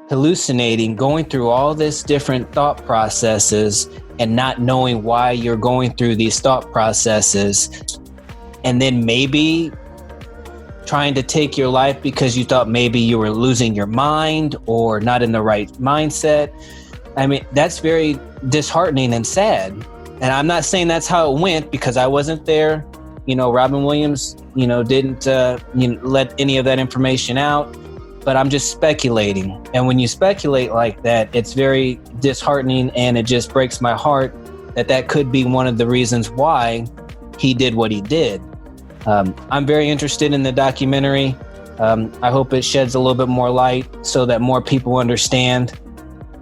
B: hallucinating, going through all this different thought processes and not knowing why you're going through these thought processes, and then maybe trying to take your life because you thought maybe you were losing your mind or not in the right mindset. I mean, that's very disheartening and sad. And I'm not saying that's how it went, because I wasn't there. Robin Williams, didn't let any of that information out. But I'm just speculating. And when you speculate like that, it's very disheartening, and it just breaks my heart that could be one of the reasons why he did what he did. I'm very interested in the documentary. I hope it sheds a little bit more light so that more people understand.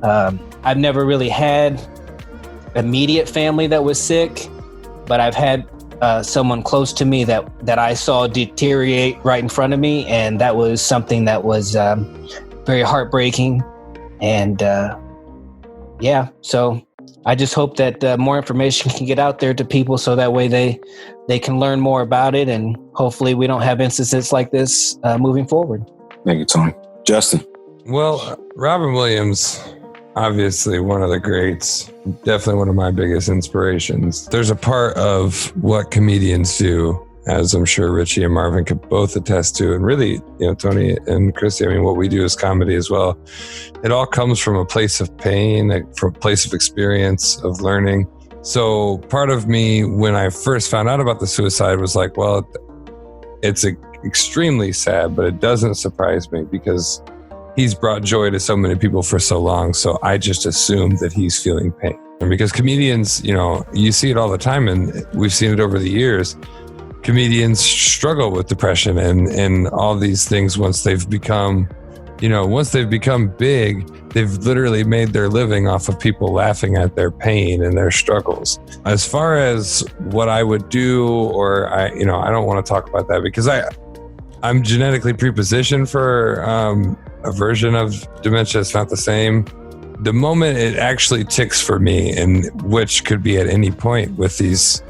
B: I've never really had immediate family that was sick, but I've had someone close to me that I saw deteriorate right in front of me, and that was something that was very heartbreaking. And so I just hope that more information can get out there to people, so that way they can learn more about it, and hopefully we don't have instances like this moving forward.
E: Thank you, Tony. Justin.
C: Well, Robin Williams, obviously one of the greats, definitely one of my biggest inspirations. There's a part of what comedians do, as I'm sure Richie and Marvin could both attest to, and really, Tony and Christy, I mean, what we do is comedy as well. It all comes from a place of pain, from a place of experience, of learning. So part of me, when I first found out about the suicide, was like, well, it's extremely sad, but it doesn't surprise me, because he's brought joy to so many people for so long. So I just assume that he's feeling pain. And because comedians, you see it all the time, and we've seen it over the years. Comedians struggle with depression and all these things once they've become big. They've literally made their living off of people laughing at their pain and their struggles. As far as what I would do, or I don't want to talk about that, because I'm genetically prepositioned for a version of dementia. It's not the same. The moment it actually ticks for me, and which could be at any point with these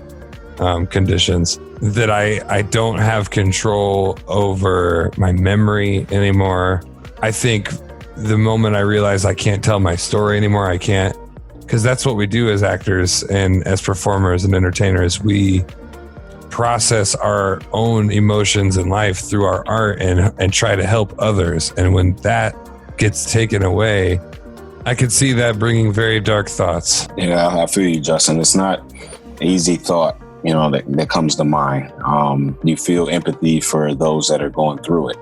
C: conditions, that I don't have control over my memory anymore. I think the moment I realize I can't tell my story anymore, I can't, because that's what we do as actors and as performers and entertainers. We process our own emotions in life through our art and try to help others. And when that gets taken away, I could see that bringing very dark thoughts.
E: Yeah, I feel you, Justin. It's not an easy thought, that comes to mind. You feel empathy for those that are going through it.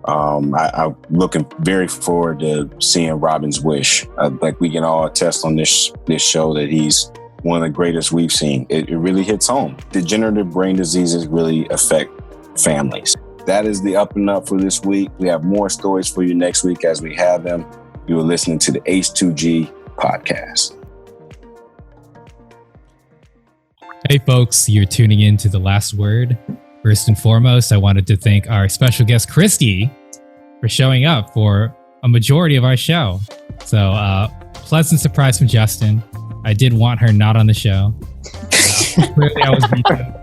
E: I'm looking very forward to seeing Robin's Wish. Like we can all attest on this show that he's one of the greatest we've seen. It really hits home. Degenerative brain diseases really affect families. That is the Up and Up for this week. We have more stories for you next week as we have them. You are listening to the H2G podcast.
D: Hey folks, you're tuning in to The Last Word, First and foremost, I wanted to thank our special guest, Christy, for showing up for a majority of our show. So, pleasant surprise from Justin. I did want her not on the show. Clearly, I was beaten.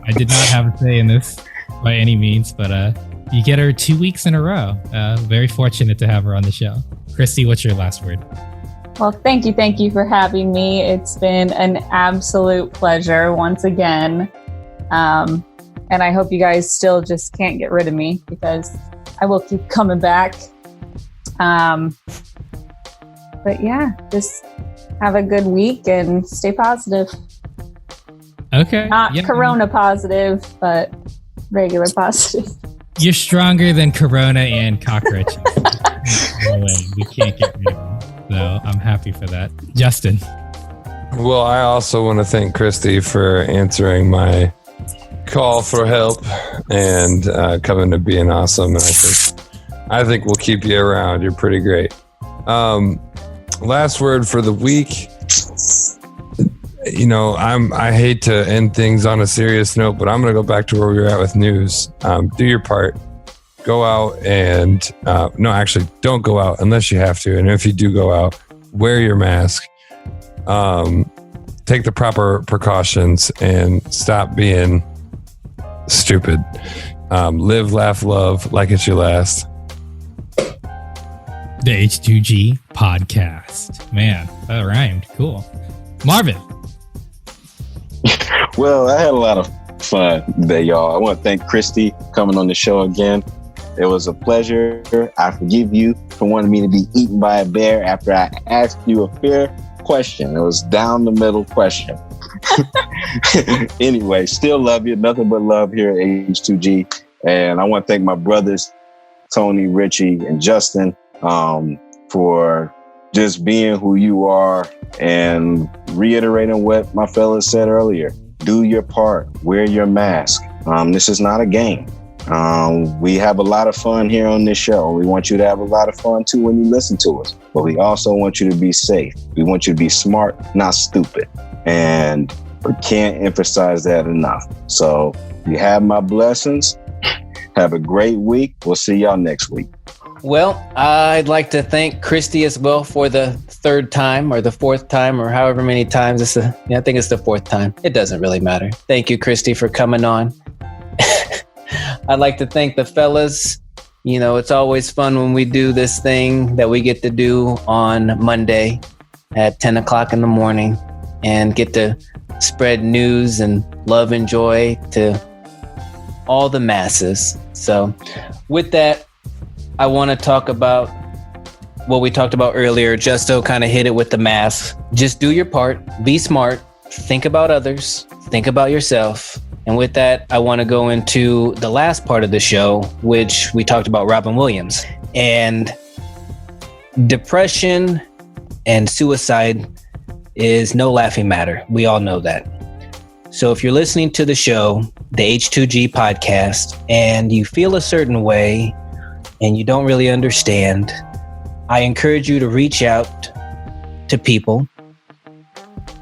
D: I did not have a say in this by any means, but you get her 2 weeks in a row. Very fortunate to have her on the show. Christy, what's your last word?
I: Well, thank you for having me. It's been an absolute pleasure once again. And I hope you guys still just can't get rid of me, because I will keep coming back. But yeah, just have a good week and stay positive.
D: Okay.
I: Not Corona positive, but regular positive.
D: You're stronger than Corona and cockroaches. No way. We can't get rid of them. So I'm happy for that. Justin.
C: Well, I also want to thank Christy for answering my call for help and coming to being awesome. And I think we'll keep you around. You're pretty great. Last word for the week. You know, I hate to end things on a serious note, but I'm going to go back to where we were at with news. Do your part. Go out and no, actually, don't go out unless you have to. And if you do go out, wear your mask. Take the proper precautions and stop being stupid. Live, laugh, love like it's your last.
D: The H2G podcast. Man, that rhymed. Cool. Marvin.
E: Well, I had a lot of fun today, y'all. I want to thank Christy coming on the show again. It was a pleasure. I forgive you for wanting me to be eaten by a bear after I asked you a fair question. It was down the middle question. Anyway, still love you. Nothing but love here at H2G. And I want to thank my brothers, Tony, Richie, and Justin, for just being who you are and reiterating what my fellas said earlier. Do your part. Wear your mask. This is not a game. We have a lot of fun here on this show. We want you to have a lot of fun too when you listen to us. But we also want you to be safe. We want you to be smart, not stupid. And we can't emphasize that enough. So you have my blessings. Have a great week. We'll see y'all next week.
B: Well, I'd like to thank Christy as well for the third time or the fourth time or however many times. I think it's the fourth time. It doesn't really matter. Thank you, Christy, for coming on. I'd like to thank the fellas. You know, it's always fun when we do this thing that we get to do on Monday at 10 o'clock in the morning and get to spread news and love and joy to all the masses. So with that, I want to talk about what we talked about earlier. Justo kind of hit it with the mask. Just do your part. Be smart. Think about others. Think about yourself. And with that, I want to go into the last part of the show, which we talked about Robin Williams. And depression and suicide is no laughing matter. We all know that. So if you're listening to the show, the H2G podcast, and you feel a certain way and you don't really understand, I encourage you to reach out to people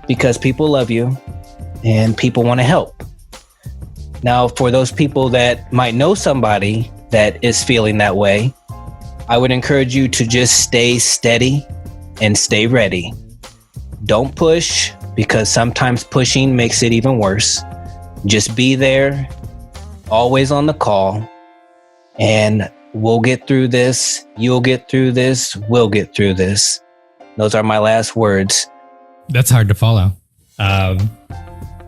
B: because people love you and people want to help. Now, for those people that might know somebody that is feeling that way, I would encourage you to just stay steady and stay ready. Don't push, because sometimes pushing makes it even worse. Just be there, always on the call, and we'll get through this. You'll get through this. We'll get through this. Those are my last words.
D: That's hard to follow.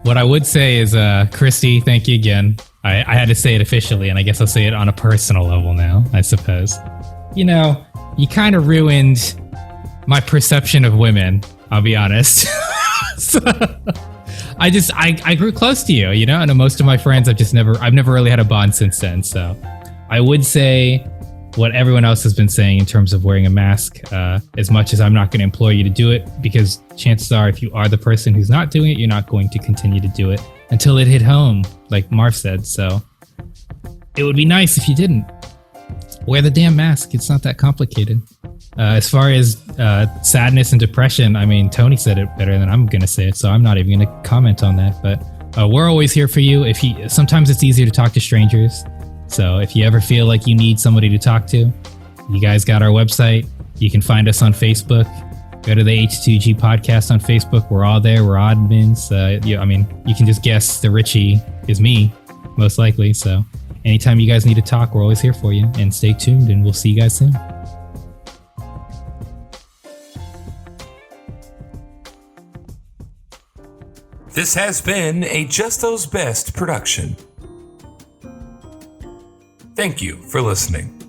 D: What I would say is, Christy, thank you again. I had to say it officially, and I guess I'll say it on a personal level now, I suppose. You know, you kind of ruined my perception of women, I'll be honest. So, I grew close to you, you know, and most of my friends, I've never really had a bond since then. So I would say what everyone else has been saying in terms of wearing a mask, as much as I'm not going to implore you to do it, because chances are if you are the person who's not doing it, you're not going to continue to do it until it hit home, like Marv said. So it would be nice if you didn't. Wear the damn mask. It's not that complicated. As far as sadness and depression, I mean, Tony said it better than I'm going to say it, so I'm not even going to comment on that. But we're always here for you. Sometimes it's easier to talk to strangers. So if you ever feel like you need somebody to talk to, you guys got our website. You can find us on Facebook. Go to the H2G podcast on Facebook. We're all there. We're admins. You can just guess the Richie is me, most likely. So anytime you guys need to talk, we're always here for you. And stay tuned, and we'll see you guys soon.
C: This has been a Justo's Best production. Thank you for listening.